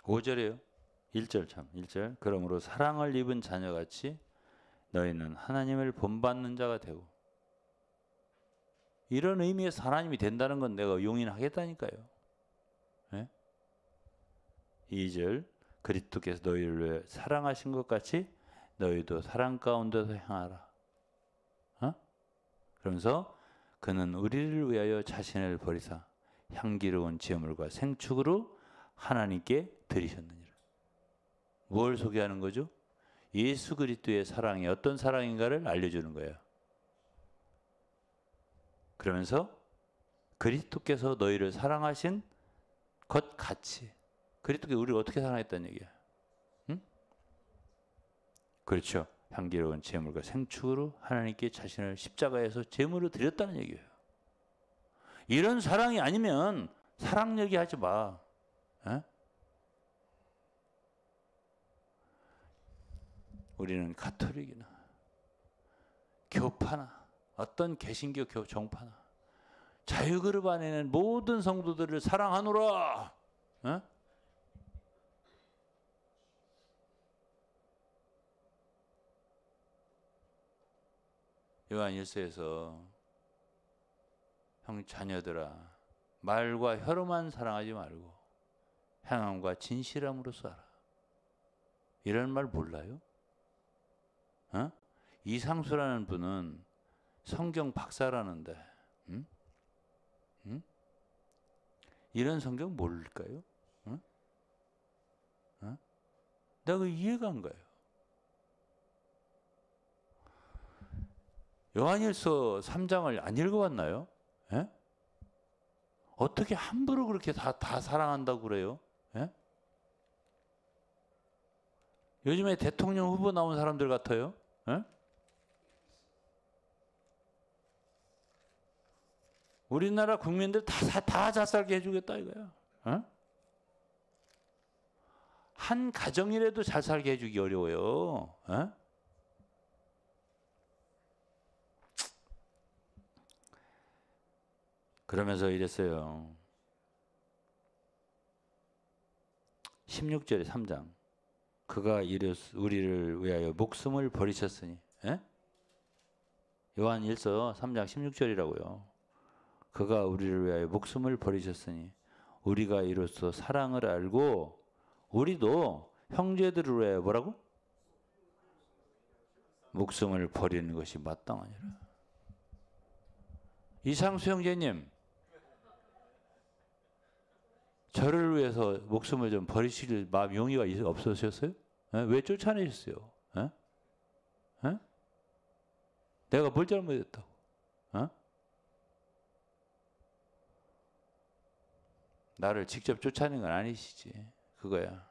5절이에요. 1절 참 1절. 그러므로 사랑을 입은 자녀같이 너희는 하나님을 본받는 자가 되고. 이런 의미에서 하나님이 된다는 건 내가 용인하겠다니까요. 네? 2절. 그리스도께서 너희를 위해 사랑하신 것 같이 너희도 사랑 가운데서 행하라. 그러면서 그는 우리를 위하여 자신을 버리사 향기로운 제물과 생축으로 하나님께 드리셨느니라. 뭘 소개하는 거죠? 예수 그리스도의 사랑이 어떤 사랑인가를 알려주는 거예요. 그러면서 그리스도께서 너희를 사랑하신 것 같이. 그리스도께서 우리를 어떻게 사랑했다는 얘기야? 응? 그렇죠. 향기로운 제물과 생축으로 하나님께 자신을 십자가에서 제물로 드렸다는 얘기예요. 이런 사랑이 아니면 사랑 얘기하지 마. 에? 우리는 가톨릭이나 교파나 어떤 개신교 정파나 자유그룹 안에는 모든 성도들을 사랑하노라. 에? 요한 1서에서 형 자녀들아 말과 혀로만 사랑하지 말고 행함과 진실함으로 살아. 이런 말 몰라요? 이상수라는 분은 성경 박사라는데 이런 성경 모를까요? 내가 이해가 안 가요. 요한일서 3장을 안 읽어봤나요? 예? 어떻게 함부로 그렇게 다 사랑한다고 그래요? 예? 요즘에 대통령 후보 나온 사람들 같아요? 예? 우리나라 국민들 다 잘 살게 해주겠다 이거야. 예? 한 가정이라도 잘 살게 해주기 어려워요. 예? 그러면서 이랬어요. 16절에 3장. 그가 우리를 위하여 목숨을 버리셨으니. 에? 요한 1서 3장 16절이라고요. 그가 우리를 위하여 목숨을 버리셨으니 우리가 이로써 사랑을 알고 우리도 형제들을 위하여 뭐라고? 목숨을 버리는 것이 마땅하니라. 이상수 형제님, 저를 위해서 목숨을 좀 버리실 마음 용의가 없으셨어요? 왜 쫓아내셨어요? 내가 뭘 잘못했다고? 나를 직접 쫓아낸 건 아니시지. 그거야.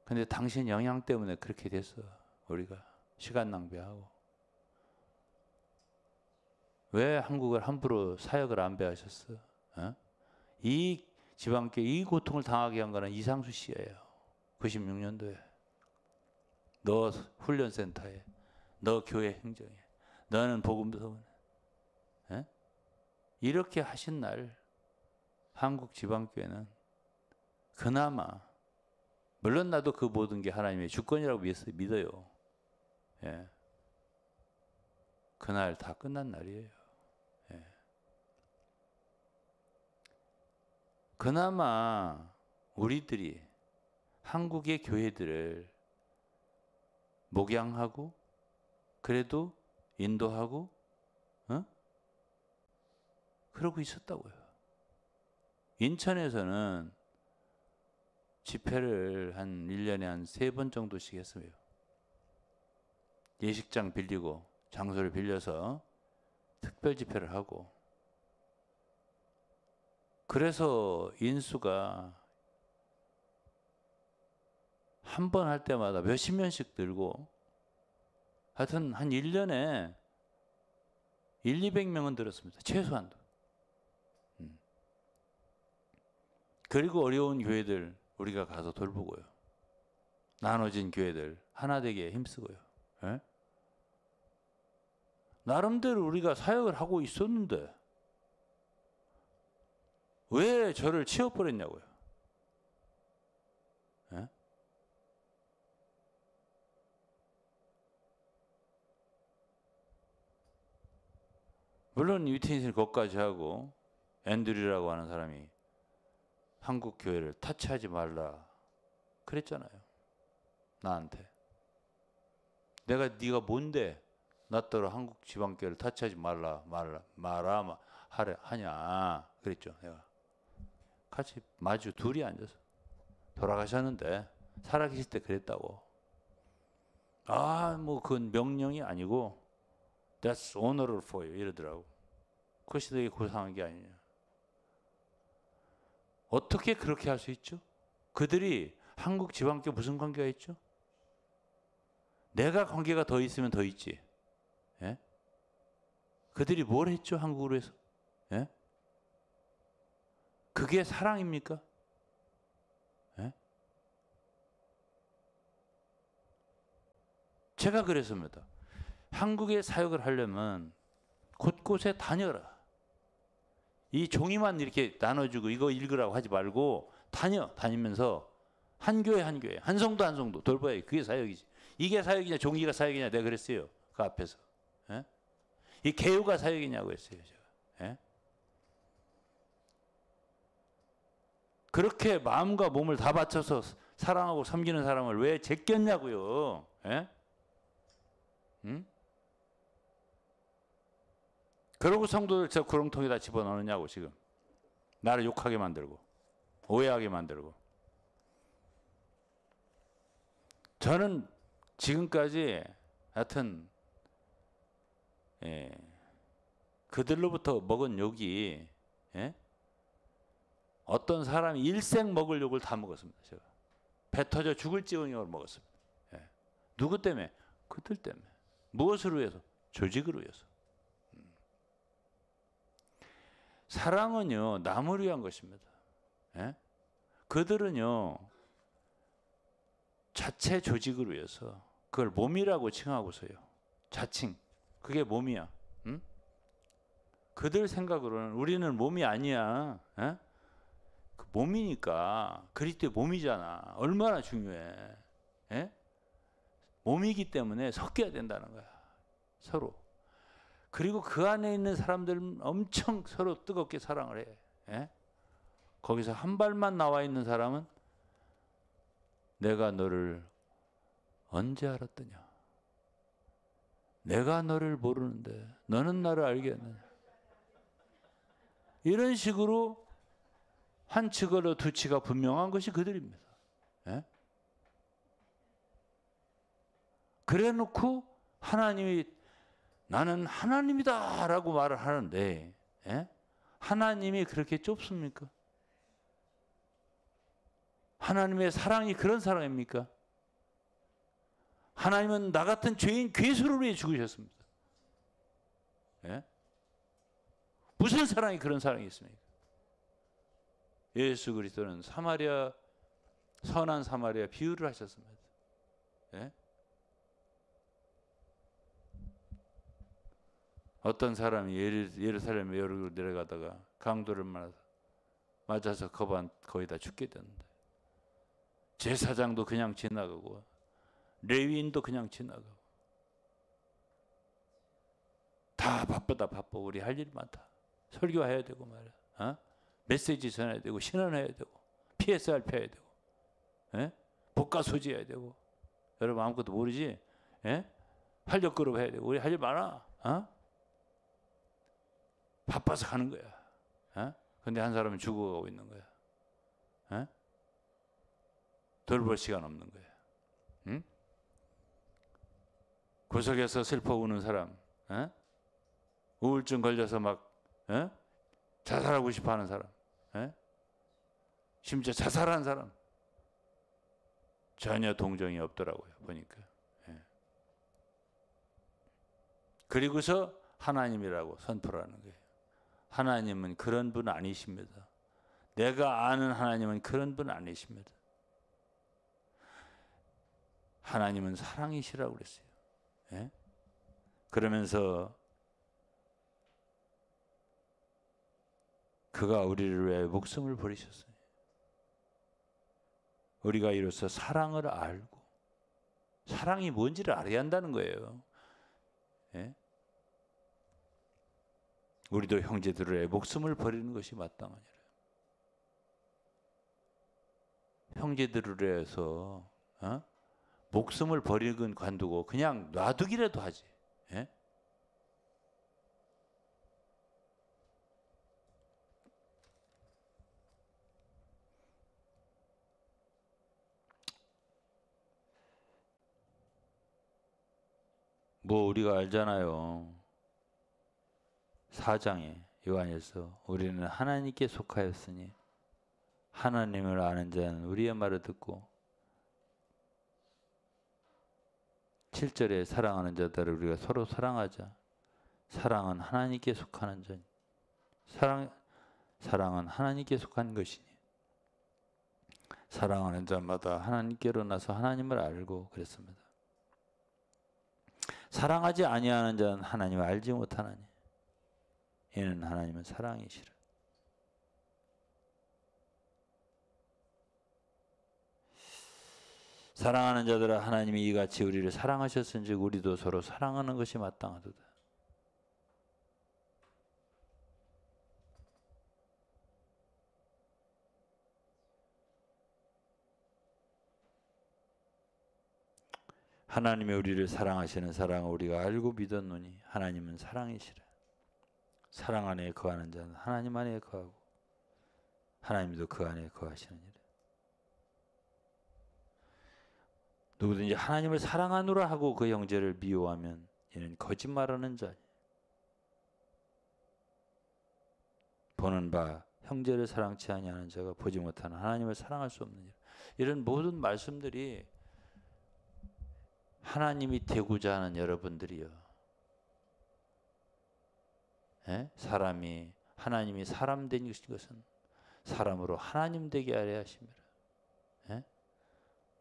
근데 당신 영향 때문에 그렇게 됐어. 우리가 시간 낭비하고. 왜 한국을 함부로 사역을 안배하셨어? 이 지방교회 이 고통을 당하게 한 거는 이상수 씨예요. 96년도에. 너 훈련센터에, 너 교회 행정에, 너는 복음서원에. 이렇게 하신 날 한국 지방교회는 그나마, 물론 나도 그 모든 게 하나님의 주권이라고 믿어요. 예. 그날 다 끝난 날이에요. 예. 그나마 우리들이 한국의 교회들을 목양하고 그래도 인도하고 그러고 있었다고요. 인천에서는 집회를 한 1년에 한 3번 정도씩 했어요. 예식장 빌리고 장소를 빌려서 특별 집회를 하고, 그래서 인수가 한 번 할 때마다 몇십 명씩 늘고, 하여튼 한 1년에 200명은 들었습니다. 최소한도. 그리고 어려운 교회들,
우리가 가서 돌보고요. 나눠진 교회들 하나 되게 힘쓰고요. 예? 나름대로 우리가 사역을 하고 있었는데 왜 저를 치워버렸냐고요. 예? 물론 위트니스를 거기까지 하고 앤드류라고 하는 사람이 한국 교회를 타치하지 말라 그랬잖아요. 나한테. 네가 뭔데 나더러 한국 지방교회를 타치하지 말라 하냐 그랬죠. 내가 같이 마주 둘이 앉아서 돌아가셨는데 살아계실 때 그랬다고. 뭐 그건 명령이 아니고 That's honorable for you 이러더라고. 그것이 되게 고상한 게 아니냐. 어떻게 그렇게 할 수 있죠? 그들이 한국 지방교회 무슨 관계가 있죠? 내가 관계가 더 있으면 더 있지. 예? 그들이 뭘 했죠? 한국으로 해서. 예? 그게 사랑입니까? 예? 제가 그랬습니다. 한국에 사역을 하려면 곳곳에 다녀라. 이 종이만 이렇게 나눠주고 이거 읽으라고 하지 말고 다니면서 한 교회 한 교회, 한 성도 한 성도 돌봐야 그게 사역이지. 이게 사역이냐 종이가 사역이냐 내가 그랬어요. 그 앞에서. 예? 이 개요가 사역이냐고 했어요. 제가. 예? 그렇게 마음과 몸을 다 바쳐서 사랑하고 섬기는 사람을 왜 제꼈냐고요. 예? 응? 그러고 성도들 저 구렁텅이다 집어넣느냐고 지금. 나를 욕하게 만들고 오해하게 만들고. 저는 지금까지 하여튼 그들로부터 먹은 욕이 어떤 사람이 일생 먹을 욕을 다 먹었습니다. 제가 배 터져 죽을 지경을 먹었습니다. 누구 때문에? 그들 때문에. 무엇으로 해서? 조직으로 해서. 사랑은요 남을 위한 것입니다. 그들은요 자체 조직을 위해서 그걸 몸이라고 칭하고서요. 자칭 그게 몸이야. 응? 그들 생각으로는 우리는 몸이 아니야. 그 몸이니까 그리스도의 몸이잖아. 얼마나 중요해. 몸이기 때문에 섞여야 된다는 거야. 서로. 그리고 그 안에 있는 사람들은 엄청 서로 뜨겁게 사랑을 해. 거기서 한 발만 나와 있는 사람은 내가 너를 언제 알았더냐. 내가 너를 모르는데 너는 나를 알겠느냐. 이런 식으로 한 치거로 두 치가 분명한 것이 그들입니다. 그래 놓고 하나님이 나는 하나님이다 라고 말을 하는데 하나님이 그렇게 좁습니까? 하나님의 사랑이 그런 사랑입니까? 하나님은 나 같은 죄인 괴수를 위해 죽으셨습니다. 무슨 사랑이 그런 사랑이 있습니까? 예수 그리스도는 선한 사마리아 비유를 하셨습니다. 어떤 사람이 예루살렘에 여름으로 내려가다가 강도를 맞아서 거의 다 죽게 됐는데 제사장도 그냥 지나가고 레위인도 그냥 지나가고 다 바빠. 우리 할 일이 많다. 설교해야 되고 말이야. 메시지 전해야 되고 신원해야 되고 PSR 펴야 되고 복가 소지해야 되고. 여러분 아무것도 모르지? 활력 그룹 해야 되고 우리 할 일 많아. 바빠서 가는 거야. 근데 한 사람은 죽어가고 있는 거야. 돌볼 시간 없는 거야. 응? 구석에서 슬퍼 우는 사람, 우울증 걸려서 막 자살하고 싶어 하는 사람, 심지어 자살한 사람 전혀 동정이 없더라고요. 보니까. 그리고서 하나님이라고 선포를 하는 거예요. 하나님은 그런 분 아니십니다. 내가 아는 하나님은 그런 분 아니십니다.
하나님은 사랑이시라고 그랬어요. 예? 그러면서 그가 우리를 위해 목숨을 버리셨어요. 우리가 이로써 사랑을 알고 사랑이 뭔지를 알아야 한다는 거예요. 예? 우리도 형제들을 위해 목숨을 버리는 것이 마땅하니라. 형제들을 위해서 목숨을 버리는 건 관두고 그냥 놔두기라도 하지. 예? 뭐 우리가 알잖아요. 4장에 요한에서 우리는 하나님께 속하였으니 하나님을 아는 자는 우리의 말을 듣고 7절에 사랑하는 자들을 우리가 서로 사랑하자. 사랑은 하나님께 속하는 자. 사랑은 하나님께 속한 것이니 사랑하는 자마다 하나님께로 나서 하나님을 알고 그랬습니다. 사랑하지 아니하는 자는 하나님을 알지 못하나니 이는 하나님은 사랑이시라. 사랑하는 자들아 하나님이 이같이 우리를 사랑하셨은즉 우리도 서로 사랑하는 것이 마땅하도다. 하나님이 우리를 사랑하시는 사랑을 우리가 알고 믿었노니 하나님은 사랑이시라. 사랑 안에 거하는 자는 하나님 안에 거하고 하나님도 그 안에 거하시느니라. 누구든지 하나님을 사랑하노라 하고 그 형제를 미워하면 이는 거짓말하는 자니 보는 바 형제를 사랑치 아니하는 자가 보지 못하는 하나님을 사랑할 수 없느니라. 이런 모든 말씀들이 하나님이 되고자 하는 여러분들이요. 예? 하나님이 사람 된 것은 사람으로 하나님 되게 하려 하심이라. 예?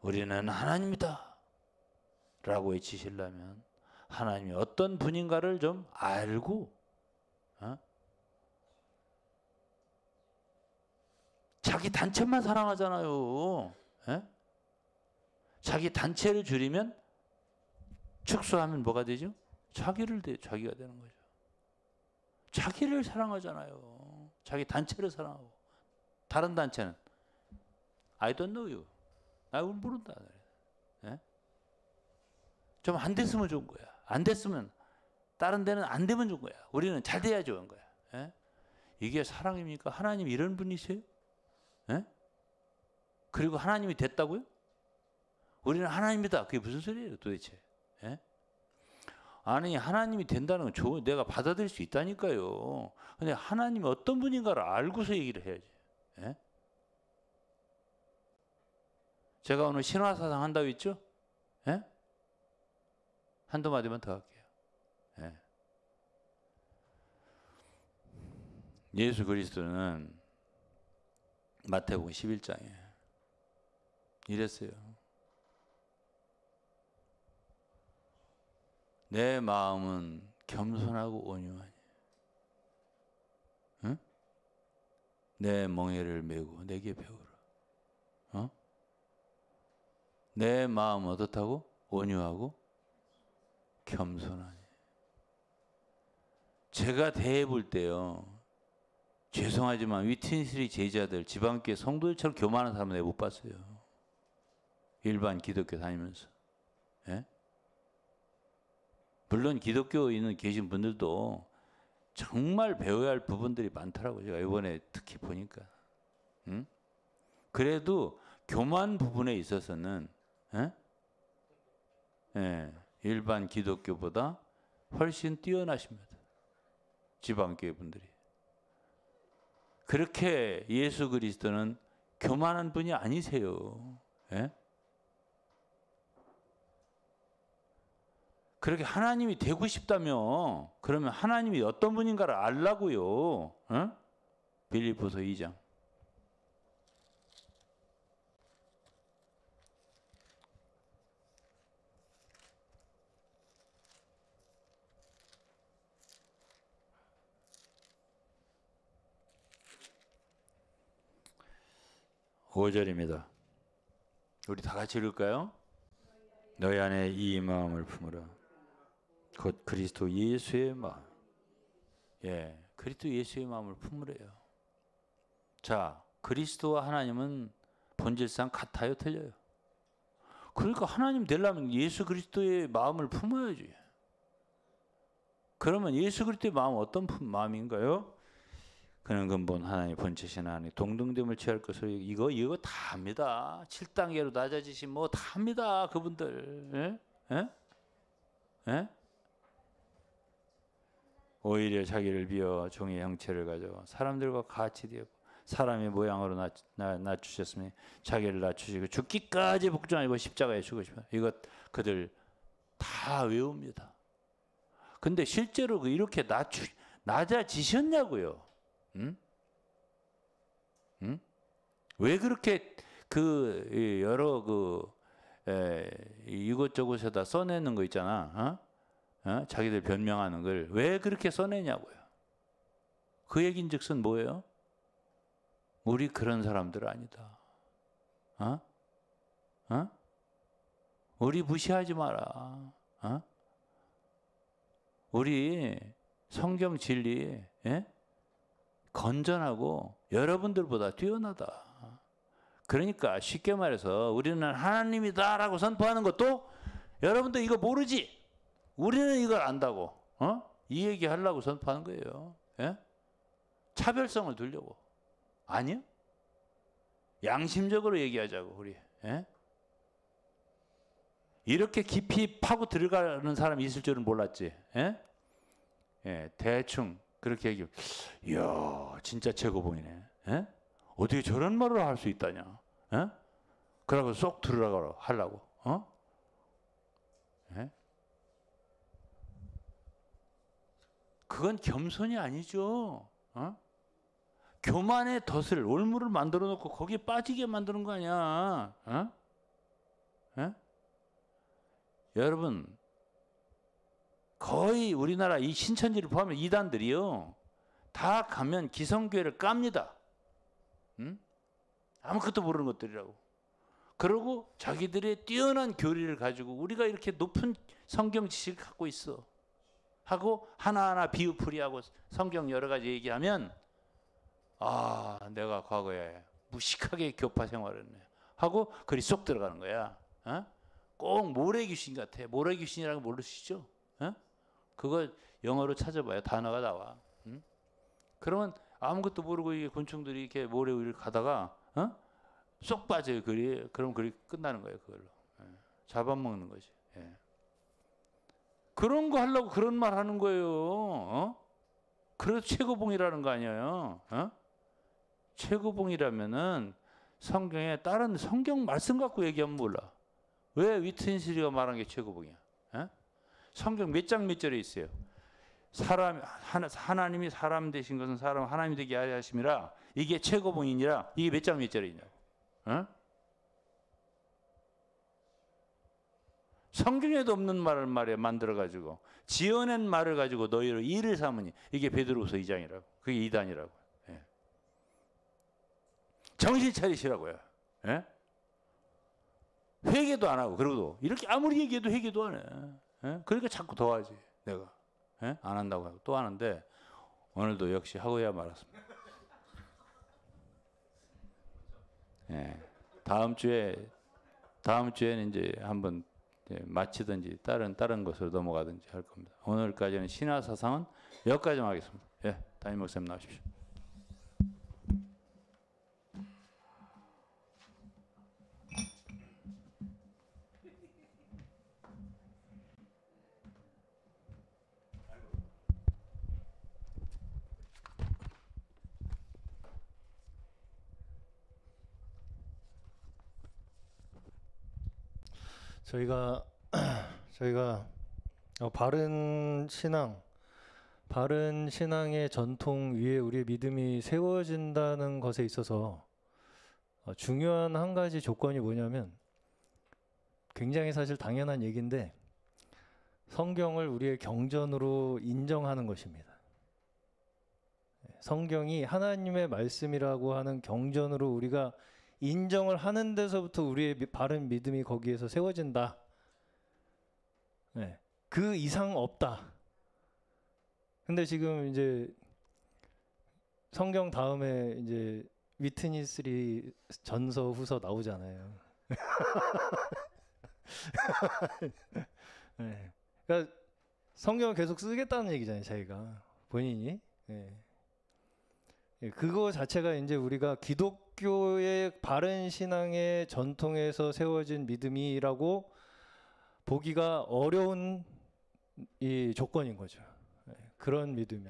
우리는 하나님이다 라고 외치시려면 하나님이 어떤 분인가를 좀 알고 자기 단체만 사랑하잖아요. 예? 자기 단체를 줄이면 축소하면 뭐가 되죠? 자기가 되는 거죠. 자기를 사랑하잖아요. 자기 단체를 사랑하고 다른 단체는 I don't know you. 나 그걸 모른다. 예? 좀 안 됐으면 좋은 거야. 안 됐으면 다른 데는 안 되면 좋은 거야. 우리는 잘 돼야 좋은 거야. 예? 이게 사랑입니까? 하나님 이런 분이세요? 예? 그리고 하나님이 됐다고요? 우리는 하나님이다. 그게 무슨 소리예요 도대체? 예? 아니 하나님이 된다는 건 내가 받아들일 수 있다니까요. 근데 하나님이 어떤 분인가를 알고서 얘기를 해야지. 예? 제가 오늘 신화사상 한다고 했죠? 예? 한두 마디만 더 할게요. 예. 예수 그리스도는 마태복음 11장에 이랬어요. 내 마음은 겸손하고 온유하니 응? 내 멍에를 메고 내게 배우라. 내 마음은 어떻다고? 온유하고 겸손하니. 제가 대해 볼 때요. 죄송하지만 위트니스리 제자들 지방교회 성도들처럼 교만한 사람은 내가 못 봤어요. 일반 기독교 다니면서. 예? 물론 기독교에 있는 계신 분들도 정말 배워야 할 부분들이 많더라고요. 제가 이번에 특히 보니까. 응? 그래도 교만 부분에 있어서는 일반 기독교보다 훨씬 뛰어나십니다. 지방교회 분들이. 그렇게 예수 그리스도는 교만한 분이 아니세요. 예? 그렇게 하나님이 되고 싶다면 그러면 하나님이 어떤 분인가를 알라고요. 빌립보서 2장. 5절입니다. 우리 다 같이 읽을까요? 너희 안에 이 마음을 품으라. 곧 그리스도 예수의 마음. 예, 그리스도 예수의 마음을 품으래요. 자, 그리스도와 하나님은 본질상 같아요, 틀려요? 그러니까 하나님 되려면 예수 그리스도의 마음을 품어야지. 그러면 예수 그리스도의 마음은 어떤 마음인가요? 그는 근본 하나님 본체신 하나님 동등됨을 취할 것으로 이거 다 합니다. 7단계로 낮아지신 뭐 다 합니다. 그분들. 예? 예? 오히려 자기를 비워 종의 형체를 가져 사람들과 같이 되었고 사람의 모양으로 낮추셨으니 자기를 낮추시고 죽기까지 복종하고 십자가에 죽으시면 이것 그들 다 외웁니다. 근데 실제로 이렇게 낮아지셨냐고요? 응? 응? 왜 그렇게 여러 이곳저곳에다 써내는 거 있잖아. 자기들 변명하는 걸 왜 그렇게 써내냐고요? 그 얘긴즉슨 뭐예요? 우리 그런 사람들 아니다. 우리 무시하지 마라. 우리 성경 진리 건전하고 여러분들보다 뛰어나다. 그러니까 쉽게 말해서 우리는 하나님이다라고 선포하는 것도 여러분들 이거 모르지? 우리는 이걸 안다고. 이 얘기 하려고 선포하는 거예요. 예? 차별성을 두려고. 아니요? 양심적으로 얘기하자고 우리. 예? 이렇게 깊이 파고 들어가는 사람이 있을 줄은 몰랐지. 예? 예, 대충 그렇게 얘기해. 이야, 진짜 최고봉이네. 예? 어떻게 저런 말을 할 수 있다냐? 예? 그러고 쏙 들어가라 하려고. 예? 그건 겸손이 아니죠. 교만의 덫을 올무를 만들어 놓고 거기에 빠지게 만드는 거 아니야. 예? 여러분 거의 우리나라 이 신천지를 포함해 이단들이요 다 가면 기성교회를 깝니다. 아무것도 모르는 것들이라고. 그러고 자기들의 뛰어난 교리를 가지고 우리가 이렇게 높은 성경 지식을 갖고 있어 하고 하나하나 비유풀이하고 성경 여러 가지 얘기하면 아, 내가 과거에 무식하게 교파 생활했네 하고 그리 쏙 들어가는 거야. 꼭 모래귀신 같아. 모래귀신이라는 거 모르시죠? 그거 영어로 찾아봐요. 단어가 나와. 그러면 아무것도 모르고 이 곤충들이 이렇게 모래 위를 가다가 쏙 빠져요. 그럼 그리 끝나는 거예요. 그걸로. 잡아먹는 거지. 예. 그런 거 하려고 그런 말 하는 거예요. 그래서 최고봉이라는 거 아니에요. 최고봉이라면은 성경에 다른 성경 말씀 갖고 얘기하면 몰라. 왜 위트니스리가 말한 게 최고봉이야? 성경 몇 장 몇 절에 있어요. 하나님이 사람 되신 것은 사람 하나님 되게 하심이라 이게 최고봉이니라. 이게 몇 장 몇 절에 있냐고. 성경에도 없는 말을 만들어 가지고 지어낸 말을 가지고 너희를 일을 삼으니 이게 베드로후서 2장이라고. 그게 이단이라고. 예. 정신 차리시라고요. 예? 회개도 안 하고 그러고도 이렇게 아무리 얘기해도 회개도 안 해. 예? 그러니까 자꾸 더 하지 내가. 예? 안 한다고 하고 또 하는데 오늘도 역시 하고야 말았습니다. 예. 다음 주에는 이제 한번 마치든지 다른 것으로 넘어가든지 할 겁니다. 오늘까지는 신화 사상은 여기까지만 하겠습니다. 예, 담임 목사님 나오십시오.
저희가 바른 신앙의 전통 위에 우리의 믿음이 세워진다는 것에 있어서 중요한 한 가지 조건이 뭐냐면 굉장히 사실 당연한 얘기인데 성경을 우리의 경전으로 인정하는 것입니다. 성경이 하나님의 말씀이라고 하는 경전으로 우리가 인정을 하는 데서부터 우리의 바른 믿음이 거기에서 세워진다. 네. 그 이상 없다. 근데 지금 이제 성경 다음에 이제 위트니스리 전서 후서 나오잖아요. 네. 그러니까 성경을 계속 쓰겠다는 얘기잖아요, 자기가 본인이. 네. 그거 자체가 이제 우리가 기독교의 바른 신앙의 전통에서 세워진 믿음이라고 보기가 어려운 이 조건인 거죠. 네. 그런 믿음이.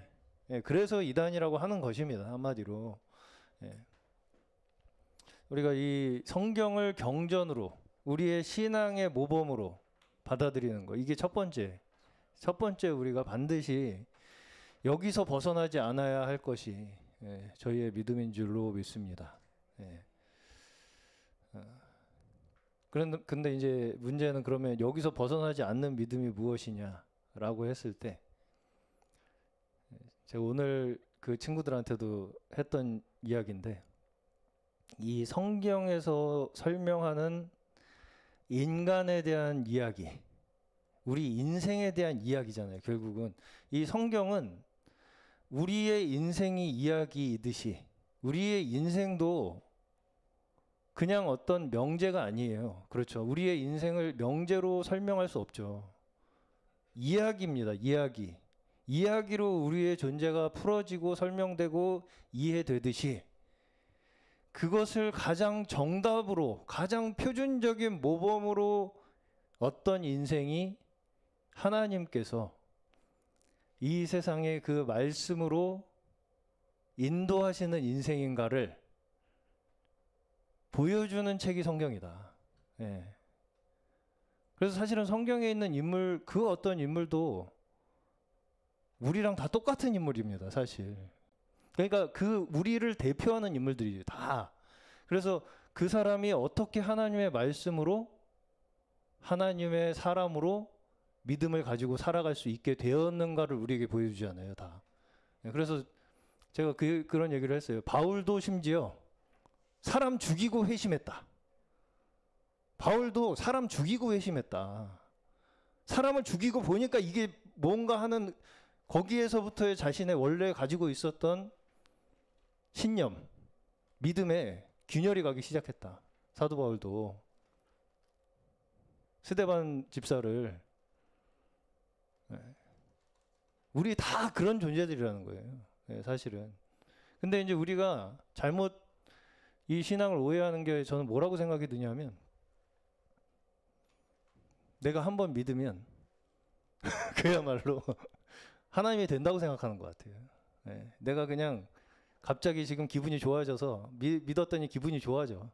네. 그래서 이단이라고 하는 것입니다, 한마디로. 네. 우리가 이 성경을 경전으로 우리의 신앙의 모범으로 받아들이는 거, 이게 첫 번째 우리가 반드시 여기서 벗어나지 않아야 할 것이 저희의 믿음인 줄로 믿습니다. 근데 이제 문제는 그러면 여기서 벗어나지 않는 믿음이 무엇이냐라고 했을 때, 제가 오늘 그 친구들한테도 했던 이야기인데, 이 성경에서 설명하는 인간에 대한 이야기, 우리 인생에 대한 이야기잖아요. 결국은 이 성경은 우리의 인생이 이야기이듯이 우리의 인생도 그냥 어떤 명제가 아니에요. 그렇죠. 우리의 인생을 명제로 설명할 수 없죠. 이야기입니다. 이야기. 이야기로 우리의 존재가 풀어지고 설명되고 이해되듯이 그것을 가장 정답으로, 가장 표준적인 모범으로 어떤 인생이 하나님께서 이 세상의 그 말씀으로 인도하시는 인생인가를 보여주는 책이 성경이다. 예. 그래서 사실은 성경에 있는 인물, 그 어떤 인물도 우리랑 다 똑같은 인물입니다, 사실. 그러니까 그 우리를 대표하는 인물들이죠, 다. 그래서 그 사람이 어떻게 하나님의 말씀으로, 하나님의 사람으로 믿음을 가지고 살아갈 수 있게 되었는가를 우리에게 보여주잖아요, 다. 그래서 제가 그런 얘기를 했어요. 바울도 심지어 사람 죽이고 회심했다. 바울도 사람 죽이고 회심했다. 사람을 죽이고 보니까 이게 뭔가 하는, 거기에서부터의 자신의 원래 가지고 있었던 신념, 믿음에 균열이 가기 시작했다. 사도 바울도 스데반 집사를, 우리 다 그런 존재들이라는 거예요, 사실은. 근데 이제 우리가 잘못 이 신앙을 오해하는 게, 저는 뭐라고 생각이 드냐면, 내가 한번 믿으면 그야말로 하나님이 된다고 생각하는 것 같아요. 내가 그냥 갑자기 지금 기분이 좋아져서 믿었더니 기분이 좋아져.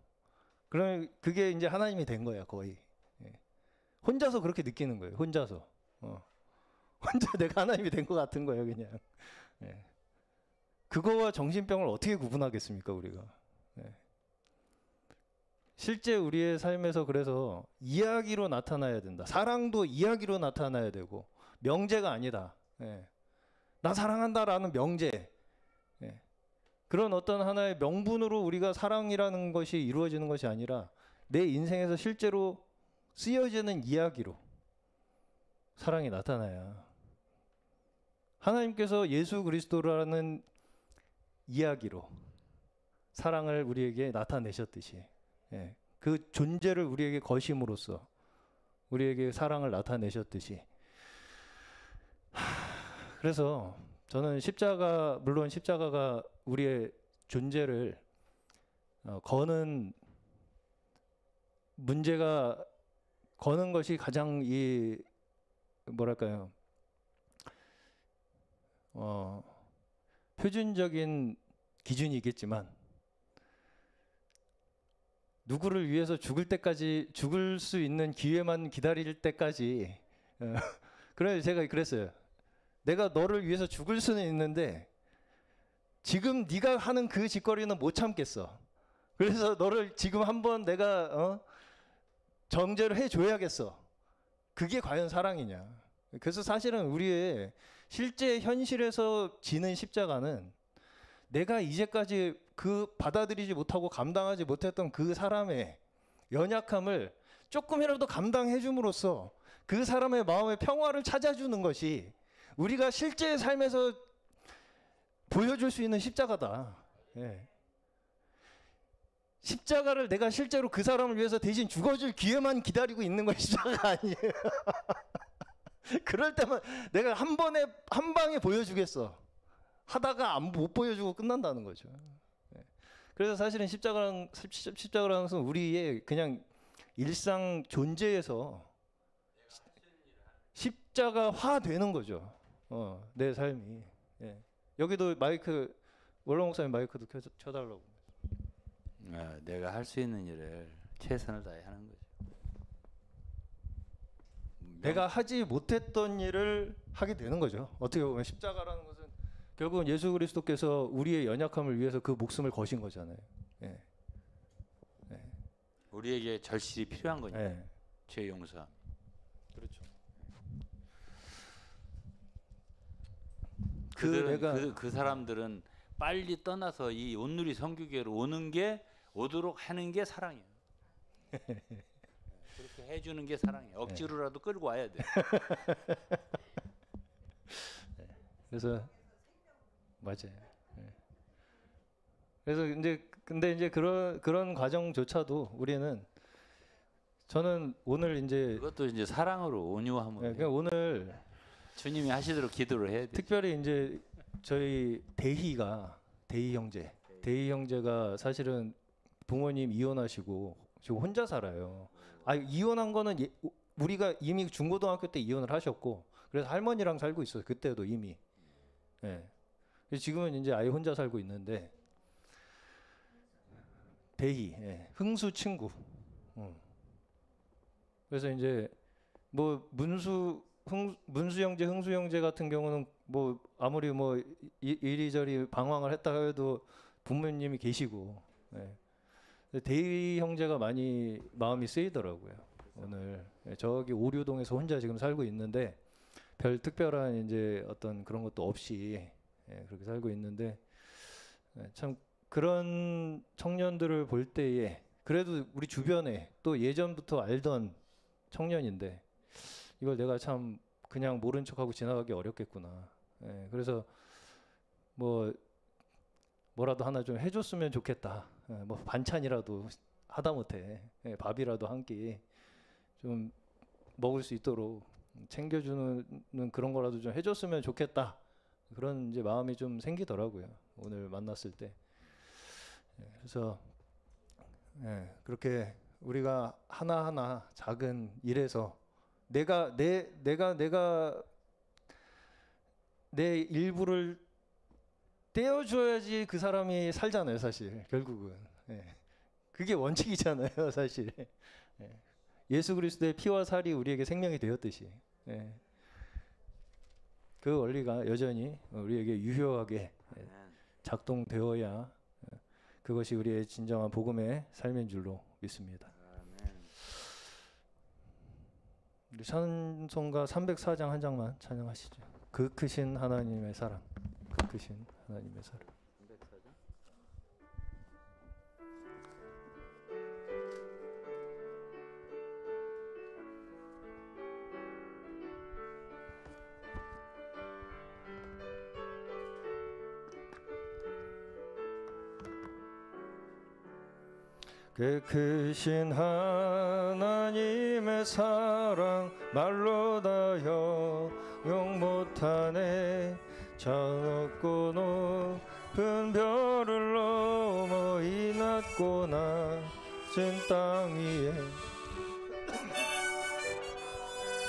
그러면 그게 이제 하나님이 된 거야, 거의. 혼자서 그렇게 느끼는 거예요, 혼자서. 혼자 내가 하나님이 된 것 같은 거예요, 그냥. 그거와 정신병을 어떻게 구분하겠습니까, 우리가. 실제 우리의 삶에서 그래서 이야기로 나타나야 된다. 사랑도 이야기로 나타나야 되고, 명제가 아니다. 나 사랑한다라는 명제, 그런 어떤 하나의 명분으로 우리가 사랑이라는 것이 이루어지는 것이 아니라 내 인생에서 실제로 쓰여지는 이야기로 사랑이 나타나야, 하나님께서 예수 그리스도라는 이야기로 사랑을 우리에게 나타내셨듯이, 그 존재를 우리에게 거심으로써 우리에게 사랑을 나타내셨듯이. 그래서 저는 물론 십자가가 우리의 존재를 거는 문제가, 거는 것이 가장 뭐랄까요, 표준적인 기준이겠지만, 누구를 위해서 죽을 수 있는 기회만 기다릴 때까지, 그래서 제가 그랬어요. 내가 너를 위해서 죽을 수는 있는데 지금 네가 하는 그 짓거리는 못 참겠어. 그래서 너를 지금 한번 내가 정죄를 해줘야겠어. 그게 과연 사랑이냐. 그래서 사실은 우리의 실제 현실에서 지는 십자가는 내가 이제까지 그 받아들이지 못하고 감당하지 못했던 그 사람의 연약함을 조금이라도 감당해 줌으로써 그 사람의 마음의 평화를 찾아주는 것이 우리가 실제 삶에서 보여줄 수 있는 십자가다. 예. 십자가를 내가 실제로 그 사람을 위해서 대신 죽어줄 기회만 기다리고 있는 것이 십자가 아니에요. 그럴 때만 내가 한 방에 보여주겠어 하다가 못 보여주고 끝난다는 거죠. 예. 그래서 사실은 십자가라는 것은 우리의 그냥 일상 존재에서 십자가화 되는 거죠. 내 삶이. 예. 여기도 마이크, 원로 목사님 마이크도 켜달라고.
내가 할 수 있는 일을 최선을 다해 하는 거죠.
내가 하지 못했던 일을 하게 되는 거죠. 어떻게 보면 십자가라는 것은 결국은 예수 그리스도께서 우리의 연약함을 위해서 그 목숨을 거신 거잖아요. 예. 예.
우리에게 절실히 필요한 거니까.
예.
죄 용서.
그렇죠.
그 사람들은 빨리 떠나서 이 온누리 성교계로 오도록 하는 게 사랑이에요. 그렇게 해주는 게 사랑이에요. 억지로라도 끌고 와야 돼.
그래서 맞아요. 예. 그래서 근데 이제 그런 과정조차도 우리는 저는 오늘 이제
그것도 이제 사랑으로 온유함으로.
그러니까 오늘
주님이 하시도록 기도를 해야 돼.
특별히 이제 저희 대희 형제가 사실은 부모님 이혼하시고 지금 혼자 살아요. 이혼한 거는 우리가 이미 중고등학교 때 이혼을 하셨고 그래서 할머니랑 살고 있어요. 그때도 이미. 예. 그래서 지금은 이제 아예 혼자 살고 있는데 대희, 예. 흥수 친구. 그래서 이제 뭐 문수 형제, 흥수 형제 같은 경우는 뭐 아무리 뭐 이리저리 방황을 했다 해도 부모님이 계시고, 예. 대희 형제가 많이 마음이 쓰이더라고요. 오늘 저기 오류동에서 혼자 지금 살고 있는데 별 특별한 이제 어떤 그런 것도 없이 그렇게 살고 있는데 참 그런 청년들을 볼 때에 그래도 우리 주변에 또 예전부터 알던 청년인데 이걸 내가 참 그냥 모른 척하고 지나가기 어렵겠구나. 그래서 뭐라도 하나 좀 해줬으면 좋겠다. 뭐 반찬이라도 하다못해 밥이라도 한 끼 좀 먹을 수 있도록 챙겨주는 그런 거라도 좀 해줬으면 좋겠다. 그런 이제 마음이 좀 생기더라고요. 오늘 만났을 때. 그래서 그렇게 우리가 하나하나 작은 일에서 내가 내 일부를 떼어줘야지 그 사람이 살잖아요, 사실. 결국은. 그게 원칙이잖아요, 사실. 예수 그리스도의 피와 살이 우리에게 생명이 되었듯이. 그 원리가 여전히 우리에게 유효하게 작동되어야 그것이 우리의 진정한 복음의 삶인 줄로 믿습니다. 우리 찬송가 304장 한 장만 찬양하시죠. 그 크신 하나님의 사랑. 그 크신 하나님의 사랑. 그 크신 하나님의 사랑 말로 다 형용 못하네. 저 높고 높은 별을 넘어 이 낮고 낮은 땅 위에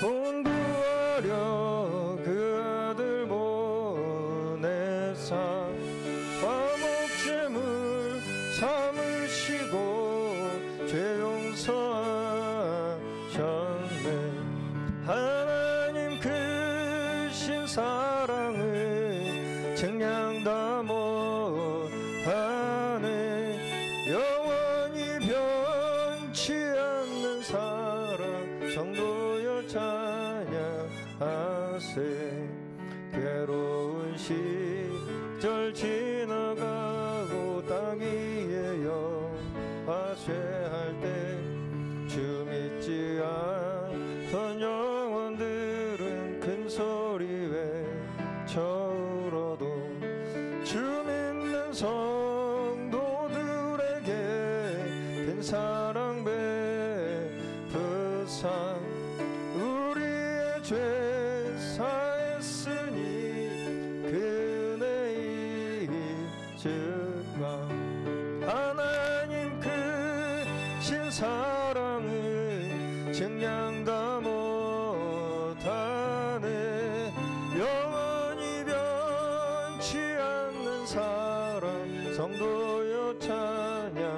본구하려 그 아들 보내사 화목제물 삼으시고 죄 용서하셨네. 하나님 크신 사랑을 증량 다 못하네. 영원히 변치 않는 사랑 성도여 찬양하네. 사랑 베푸사 우리의 죄 사했으니 그네 잊을까. 하나님 크신 사랑을 증량다 못하네. 영원히 변치 않는 사랑 성도여 찬양하세.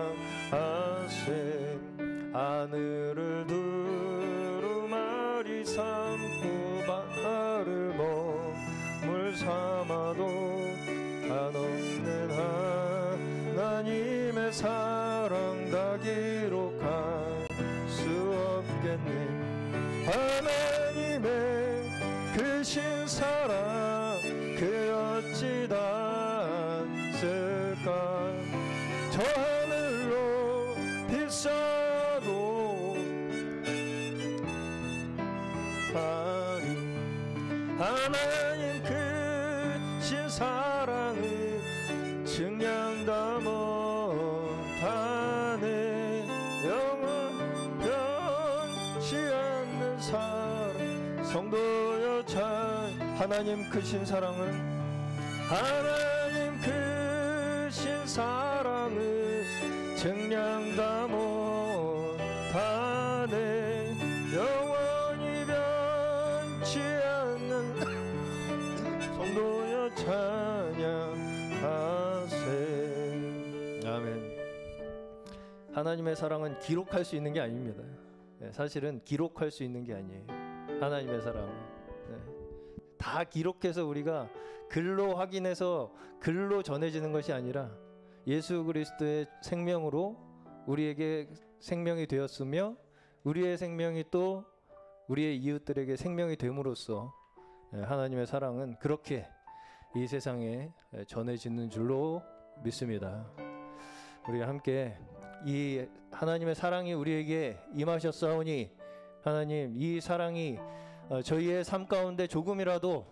하늘을 두루마리 삼고 바다를 몸을 삼아도 한없는 하나님의 사랑 다 기록할 수 없겠네. 하나님의 크신 사랑 그 어찌 닿았을까. 저 하늘로 비싸도 다리 하나님 크신 사랑을 증량다 못하네. 영원 변치 않는 사랑 성도여 잘. 하나님 크신 사랑은 하나님 크신 사랑을 증량다 못하네. 영원히 변치 않는 성도여 찬양하세. 아멘. 하나님의 사랑은 기록할 수 있는 게 아닙니다. 사실은 기록할 수 있는 게 아니에요. 하나님의 사랑은 다 기록해서 우리가 글로 확인해서 글로 전해지는 것이 아니라 예수 그리스도의 생명으로 우리에게 생명이 되었으며 우리의 생명이 또 우리의 이웃들에게 생명이 됨으로써 하나님의 사랑은 그렇게 이 세상에 전해지는 줄로 믿습니다. 우리가 함께 이 하나님의 사랑이 우리에게 임하셨사오니 하나님 이 사랑이 저희의 삶 가운데 조금이라도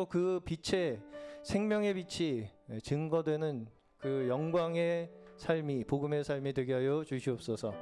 그 빛의 생명의 빛이 증거되는 그 영광의 삶이 복음의 삶이 되게 하여 주시옵소서.